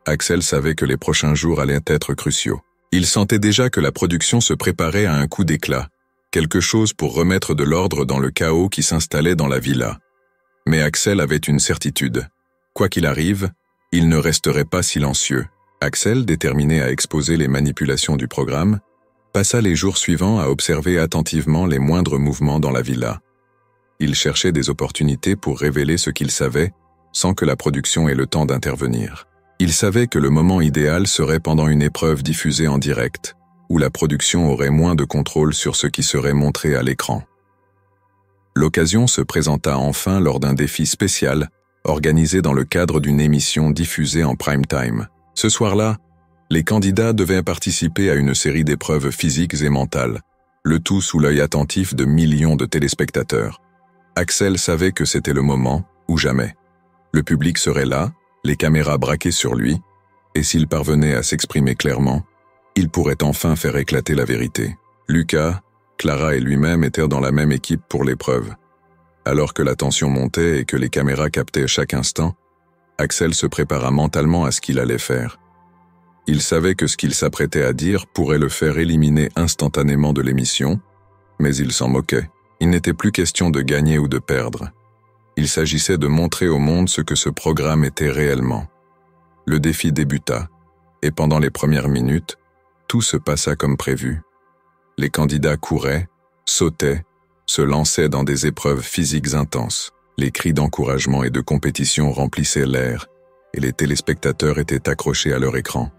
Axel savait que les prochains jours allaient être cruciaux. Il sentait déjà que la production se préparait à un coup d'éclat, quelque chose pour remettre de l'ordre dans le chaos qui s'installait dans la villa. Mais Axel avait une certitude. Quoi qu'il arrive, il ne resterait pas silencieux. Axel, déterminé à exposer les manipulations du programme, passa les jours suivants à observer attentivement les moindres mouvements dans la villa. Il cherchait des opportunités pour révéler ce qu'il savait, sans que la production ait le temps d'intervenir. Il savait que le moment idéal serait pendant une épreuve diffusée en direct, où la production aurait moins de contrôle sur ce qui serait montré à l'écran. L'occasion se présenta enfin lors d'un défi spécial, organisé dans le cadre d'une émission diffusée en prime time. Ce soir-là, les candidats devaient participer à une série d'épreuves physiques et mentales, le tout sous l'œil attentif de millions de téléspectateurs. Axel savait que c'était le moment, ou jamais. Le public serait là, les caméras braquées sur lui, et s'il parvenait à s'exprimer clairement, il pourrait enfin faire éclater la vérité. Lucas, Clara et lui-même étaient dans la même équipe pour l'épreuve. Alors que la tension montait et que les caméras captaient chaque instant, Axel se prépara mentalement à ce qu'il allait faire. Il savait que ce qu'il s'apprêtait à dire pourrait le faire éliminer instantanément de l'émission, mais il s'en moquait. Il n'était plus question de gagner ou de perdre. Il s'agissait de montrer au monde ce que ce programme était réellement. Le défi débuta, et pendant les premières minutes, tout se passa comme prévu. Les candidats couraient, sautaient, se lançaient dans des épreuves physiques intenses. Les cris d'encouragement et de compétition remplissaient l'air, et les téléspectateurs étaient accrochés à leur écran.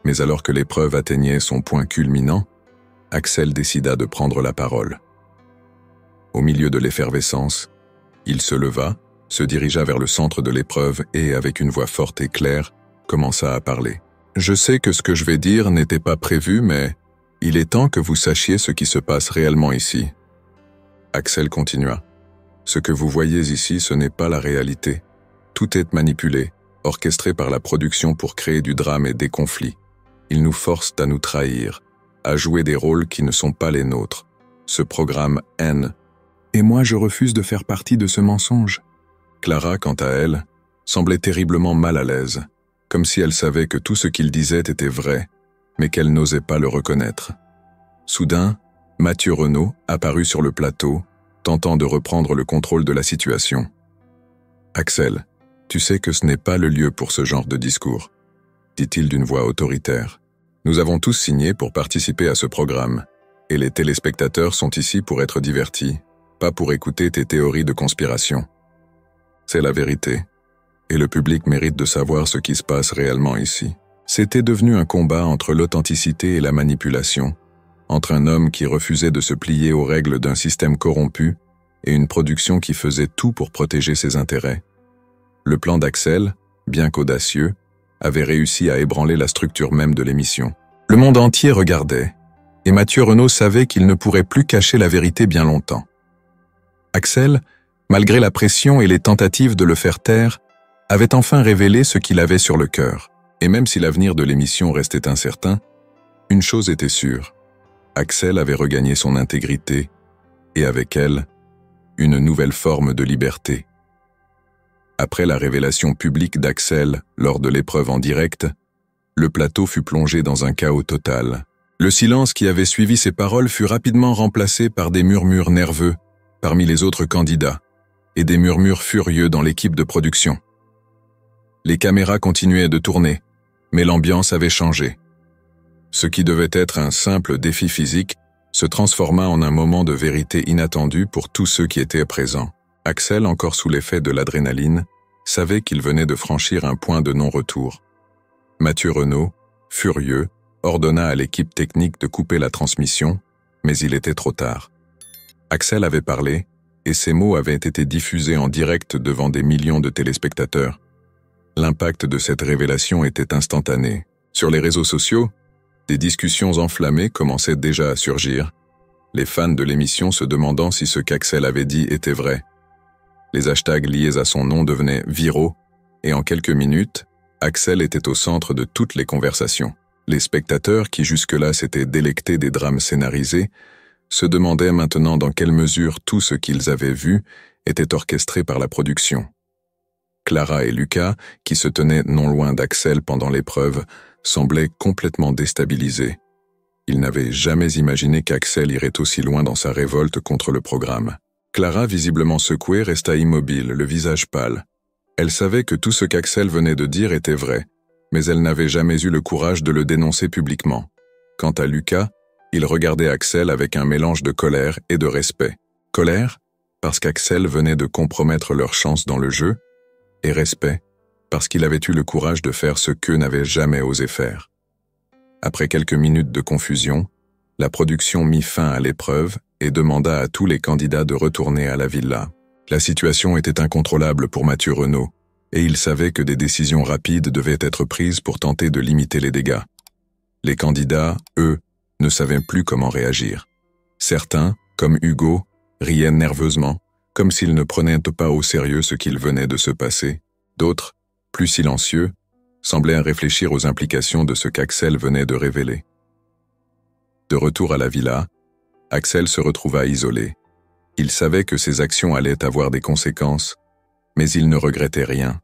Mais alors que l'épreuve atteignait son point culminant, Axel décida de prendre la parole. Au milieu de l'effervescence, il se leva, se dirigea vers le centre de l'épreuve et, avec une voix forte et claire, commença à parler. « Je sais que ce que je vais dire n'était pas prévu, mais il est temps que vous sachiez ce qui se passe réellement ici. » Axel continua. « Ce que vous voyez ici, ce n'est pas la réalité. Tout est manipulé, orchestré par la production pour créer du drame et des conflits. Ils nous forcent à nous trahir, à jouer des rôles qui ne sont pas les nôtres. Ce programme haine. Et moi, je refuse de faire partie de ce mensonge. » Clara, quant à elle, semblait terriblement mal à l'aise, comme si elle savait que tout ce qu'il disait était vrai, mais qu'elle n'osait pas le reconnaître. Soudain, Mathieu Renaud apparut sur le plateau, tentant de reprendre le contrôle de la situation. « Axel, tu sais que ce n'est pas le lieu pour ce genre de discours, » dit-il d'une voix autoritaire. « Nous avons tous signé pour participer à ce programme, et les téléspectateurs sont ici pour être divertis, pas pour écouter tes théories de conspiration. C'est la vérité, et le public mérite de savoir ce qui se passe réellement ici. » C'était devenu un combat entre l'authenticité et la manipulation, entre un homme qui refusait de se plier aux règles d'un système corrompu et une production qui faisait tout pour protéger ses intérêts. Le plan d'Axel, bien qu'audacieux, avait réussi à ébranler la structure même de l'émission. Le monde entier regardait, et Mathieu Renaud savait qu'il ne pourrait plus cacher la vérité bien longtemps. Axel, malgré la pression et les tentatives de le faire taire, avait enfin révélé ce qu'il avait sur le cœur. Et même si l'avenir de l'émission restait incertain, une chose était sûre. Axel avait regagné son intégrité, et avec elle, une nouvelle forme de liberté. Après la révélation publique d'Axel lors de l'épreuve en direct, le plateau fut plongé dans un chaos total. Le silence qui avait suivi ces paroles fut rapidement remplacé par des murmures nerveux parmi les autres candidats, et des murmures furieux dans l'équipe de production. Les caméras continuaient de tourner, mais l'ambiance avait changé. Ce qui devait être un simple défi physique se transforma en un moment de vérité inattendu pour tous ceux qui étaient présents. Axel, encore sous l'effet de l'adrénaline, savait qu'il venait de franchir un point de non-retour. Mathieu Renaud, furieux, ordonna à l'équipe technique de couper la transmission, mais il était trop tard. Axel avait parlé, et ses mots avaient été diffusés en direct devant des millions de téléspectateurs. L'impact de cette révélation était instantané. Sur les réseaux sociaux, des discussions enflammées commençaient déjà à surgir, les fans de l'émission se demandant si ce qu'Axel avait dit était vrai. Les hashtags liés à son nom devenaient viraux, et en quelques minutes, Axel était au centre de toutes les conversations. Les spectateurs, qui jusque-là s'étaient délectés des drames scénarisés, se demandaient maintenant dans quelle mesure tout ce qu'ils avaient vu était orchestré par la production. Clara et Lucas, qui se tenaient non loin d'Axel pendant l'épreuve, semblaient complètement déstabilisés. Ils n'avaient jamais imaginé qu'Axel irait aussi loin dans sa révolte contre le programme. Clara, visiblement secouée, resta immobile, le visage pâle. Elle savait que tout ce qu'Axel venait de dire était vrai, mais elle n'avait jamais eu le courage de le dénoncer publiquement. Quant à Lucas, il regardait Axel avec un mélange de colère et de respect. Colère, parce qu'Axel venait de compromettre leur chance dans le jeu, et respect, parce qu'il avait eu le courage de faire ce qu'eux n'avaient jamais osé faire. Après quelques minutes de confusion, la production mit fin à l'épreuve et demanda à tous les candidats de retourner à la villa. La situation était incontrôlable pour Mathieu Renaud, et il savait que des décisions rapides devaient être prises pour tenter de limiter les dégâts. Les candidats, eux, ne savaient plus comment réagir. Certains, comme Hugo, riaient nerveusement, comme s'ils ne prenaient pas au sérieux ce qu'il venait de se passer. D'autres, plus silencieux, semblaient réfléchir aux implications de ce qu'Axel venait de révéler. De retour à la villa, Axel se retrouva isolé. Il savait que ses actions allaient avoir des conséquences, mais il ne regrettait rien.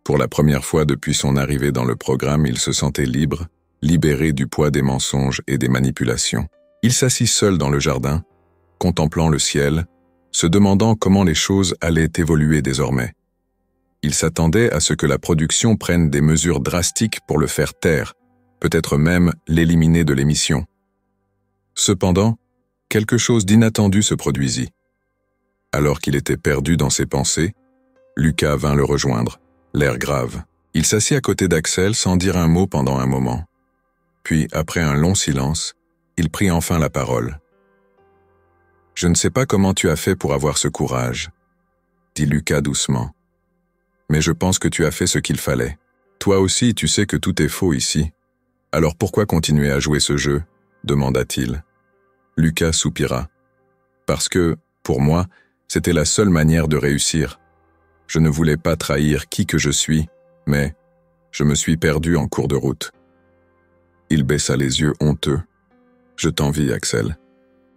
Pour la première fois depuis son arrivée dans le programme, il se sentait libre, libéré du poids des mensonges et des manipulations. Il s'assit seul dans le jardin, contemplant le ciel, se demandant comment les choses allaient évoluer désormais. Il s'attendait à ce que la production prenne des mesures drastiques pour le faire taire, peut-être même l'éliminer de l'émission. Cependant, quelque chose d'inattendu se produisit. Alors qu'il était perdu dans ses pensées, Lucas vint le rejoindre, l'air grave. Il s'assit à côté d'Axel sans dire un mot pendant un moment. Puis, après un long silence, Il prit enfin la parole. « Je ne sais pas comment tu as fait pour avoir ce courage, » dit Lucas doucement. « Mais je pense que tu as fait ce qu'il fallait. Toi aussi, tu sais que tout est faux ici. Alors pourquoi continuer à jouer ce jeu ?» demanda-t-il. Lucas soupira. « Parce que, pour moi, c'était la seule manière de réussir. Je ne voulais pas trahir qui que je suis, mais je me suis perdu en cours de route. » Il baissa les yeux honteux. « Je t'envie, Axel.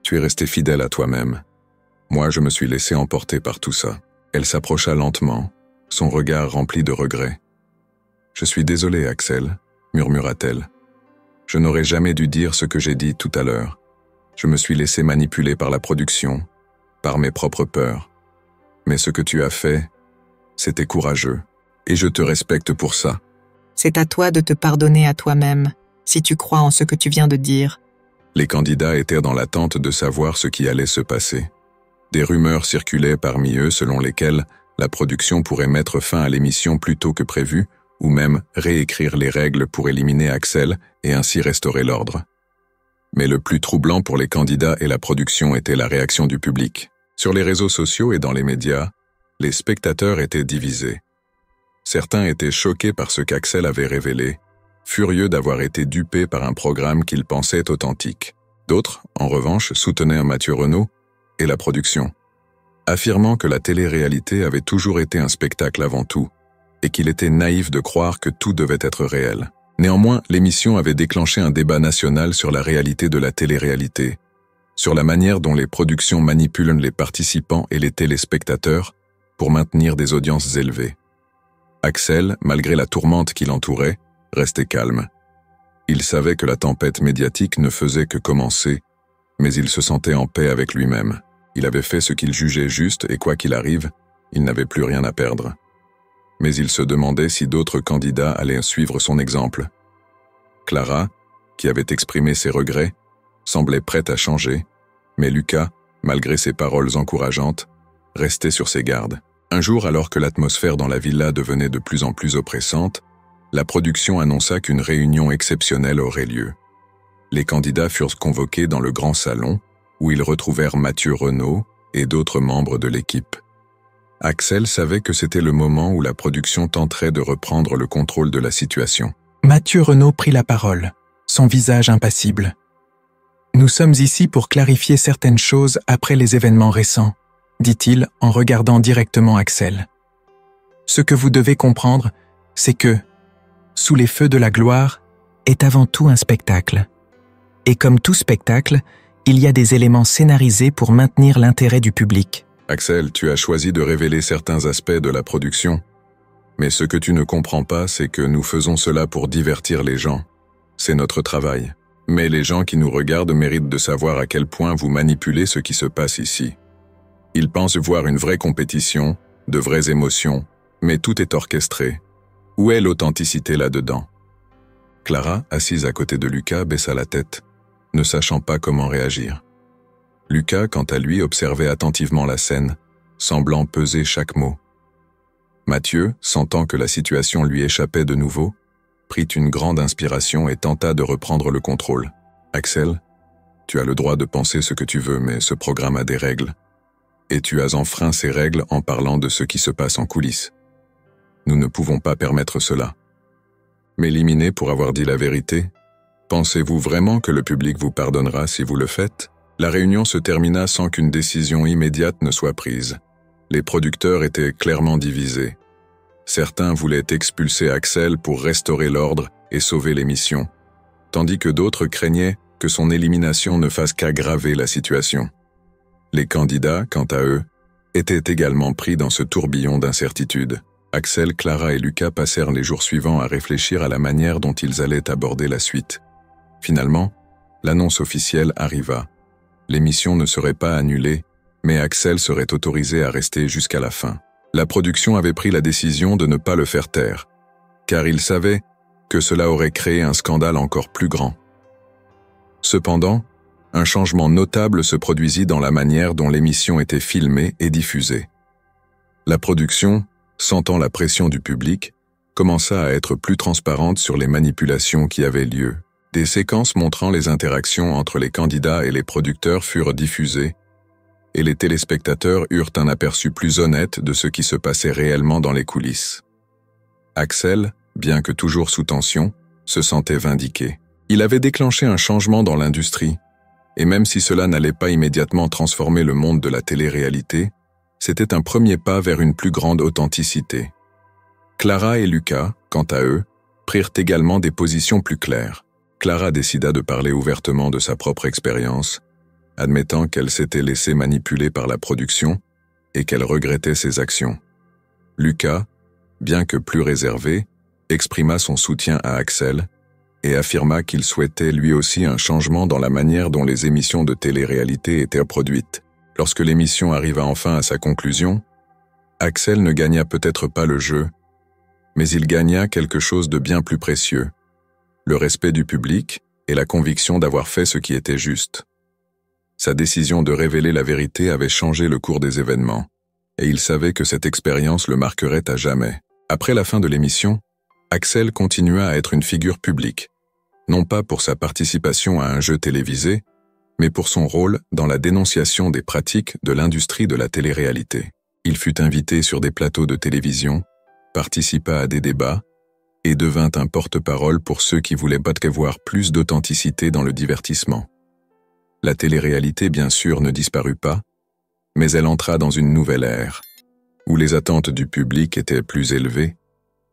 Tu es resté fidèle à toi-même. Moi, je me suis laissé emporter par tout ça. » Elle s'approcha lentement, son regard rempli de regret. « Je suis désolée, Axel, » murmura-t-elle. « Je n'aurais jamais dû dire ce que j'ai dit tout à l'heure. Je me suis laissé manipuler par la production, par mes propres peurs. Mais ce que tu as fait, c'était courageux, et je te respecte pour ça. » C'est à toi de te pardonner à toi-même, si tu crois en ce que tu viens de dire. Les candidats étaient dans l'attente de savoir ce qui allait se passer. Des rumeurs circulaient parmi eux selon lesquelles la production pourrait mettre fin à l'émission plus tôt que prévu, ou même réécrire les règles pour éliminer Axel et ainsi restaurer l'ordre. Mais le plus troublant pour les candidats et la production était la réaction du public. Sur les réseaux sociaux et dans les médias, les spectateurs étaient divisés. Certains étaient choqués par ce qu'Axel avait révélé, furieux d'avoir été dupés par un programme qu'ils pensaient authentique. D'autres, en revanche, soutenaient Mathieu Renaud et la production, affirmant que la télé-réalité avait toujours été un spectacle avant tout, et qu'il était naïf de croire que tout devait être réel. Néanmoins, l'émission avait déclenché un débat national sur la réalité de la télé-réalité, sur la manière dont les productions manipulent les participants et les téléspectateurs pour maintenir des audiences élevées. Axel, malgré la tourmente qui l'entourait, restait calme. Il savait que la tempête médiatique ne faisait que commencer, mais il se sentait en paix avec lui-même. Il avait fait ce qu'il jugeait juste et quoi qu'il arrive, il n'avait plus rien à perdre. Mais il se demandait si d'autres candidats allaient suivre son exemple. Clara, qui avait exprimé ses regrets, semblait prête à changer, mais Lucas, malgré ses paroles encourageantes, restait sur ses gardes. Un jour, alors que l'atmosphère dans la villa devenait de plus en plus oppressante, la production annonça qu'une réunion exceptionnelle aurait lieu. Les candidats furent convoqués dans le grand salon, où ils retrouvèrent Mathieu Renaud et d'autres membres de l'équipe. Axel savait que c'était le moment où la production tenterait de reprendre le contrôle de la situation. Mathieu Renaud prit la parole, son visage impassible. « Nous sommes ici pour clarifier certaines choses après les événements récents, » dit-il en regardant directement Axel. « Ce que vous devez comprendre, c'est que, Sous les feux de la gloire, est avant tout un spectacle. Et comme tout spectacle, il y a des éléments scénarisés pour maintenir l'intérêt du public. » Axel, tu as choisi de révéler certains aspects de la production. Mais ce que tu ne comprends pas, c'est que nous faisons cela pour divertir les gens. C'est notre travail. Mais les gens qui nous regardent méritent de savoir à quel point vous manipulez ce qui se passe ici. Ils pensent voir une vraie compétition, de vraies émotions, mais tout est orchestré. Où est l'authenticité là-dedans? Clara, assise à côté de Lucas, baissa la tête, ne sachant pas comment réagir. Lucas, quant à lui, observait attentivement la scène, semblant peser chaque mot. Mathieu, sentant que la situation lui échappait de nouveau, prit une grande inspiration et tenta de reprendre le contrôle. « Axel, tu as le droit de penser ce que tu veux, mais ce programme a des règles. Et tu as enfreint ces règles en parlant de ce qui se passe en coulisses. Nous ne pouvons pas permettre cela. M'éliminer pour avoir dit la vérité? Pensez-vous vraiment que le public vous pardonnera si vous le faites? » La réunion se termina sans qu'une décision immédiate ne soit prise. Les producteurs étaient clairement divisés. Certains voulaient expulser Axel pour restaurer l'ordre et sauver l'émission, tandis que d'autres craignaient que son élimination ne fasse qu'aggraver la situation. Les candidats, quant à eux, étaient également pris dans ce tourbillon d'incertitudes. Axel, Clara et Lucas passèrent les jours suivants à réfléchir à la manière dont ils allaient aborder la suite. Finalement, l'annonce officielle arriva. L'émission ne serait pas annulée, mais Axel serait autorisé à rester jusqu'à la fin. La production avait pris la décision de ne pas le faire taire, car il savait que cela aurait créé un scandale encore plus grand. Cependant, un changement notable se produisit dans la manière dont l'émission était filmée et diffusée. La production, sentant la pression du public, commença à être plus transparente sur les manipulations qui avaient lieu. Des séquences montrant les interactions entre les candidats et les producteurs furent diffusées, et les téléspectateurs eurent un aperçu plus honnête de ce qui se passait réellement dans les coulisses. Axel, bien que toujours sous tension, se sentait vindiqué. Il avait déclenché un changement dans l'industrie, et même si cela n'allait pas immédiatement transformer le monde de la télé-réalité, c'était un premier pas vers une plus grande authenticité. Clara et Lucas, quant à eux, prirent également des positions plus claires. Clara décida de parler ouvertement de sa propre expérience, admettant qu'elle s'était laissée manipuler par la production et qu'elle regrettait ses actions. Lucas, bien que plus réservé, exprima son soutien à Axel et affirma qu'il souhaitait lui aussi un changement dans la manière dont les émissions de télé-réalité étaient produites. Lorsque l'émission arriva enfin à sa conclusion, Axel ne gagna peut-être pas le jeu, mais il gagna quelque chose de bien plus précieux, le respect du public et la conviction d'avoir fait ce qui était juste. Sa décision de révéler la vérité avait changé le cours des événements, et il savait que cette expérience le marquerait à jamais. Après la fin de l'émission, Axel continua à être une figure publique, non pas pour sa participation à un jeu télévisé, mais pour son rôle dans la dénonciation des pratiques de l'industrie de la télé-réalité. Il fut invité sur des plateaux de télévision, participa à des débats, et devint un porte-parole pour ceux qui voulaient voir plus d'authenticité dans le divertissement. La télé-réalité, bien sûr, ne disparut pas, mais elle entra dans une nouvelle ère, où les attentes du public étaient plus élevées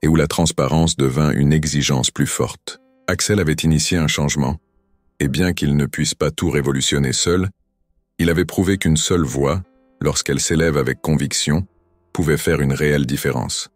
et où la transparence devint une exigence plus forte. Axel avait initié un changement, et bien qu'il ne puisse pas tout révolutionner seul, il avait prouvé qu'une seule voix, lorsqu'elle s'élève avec conviction, pouvait faire une réelle différence.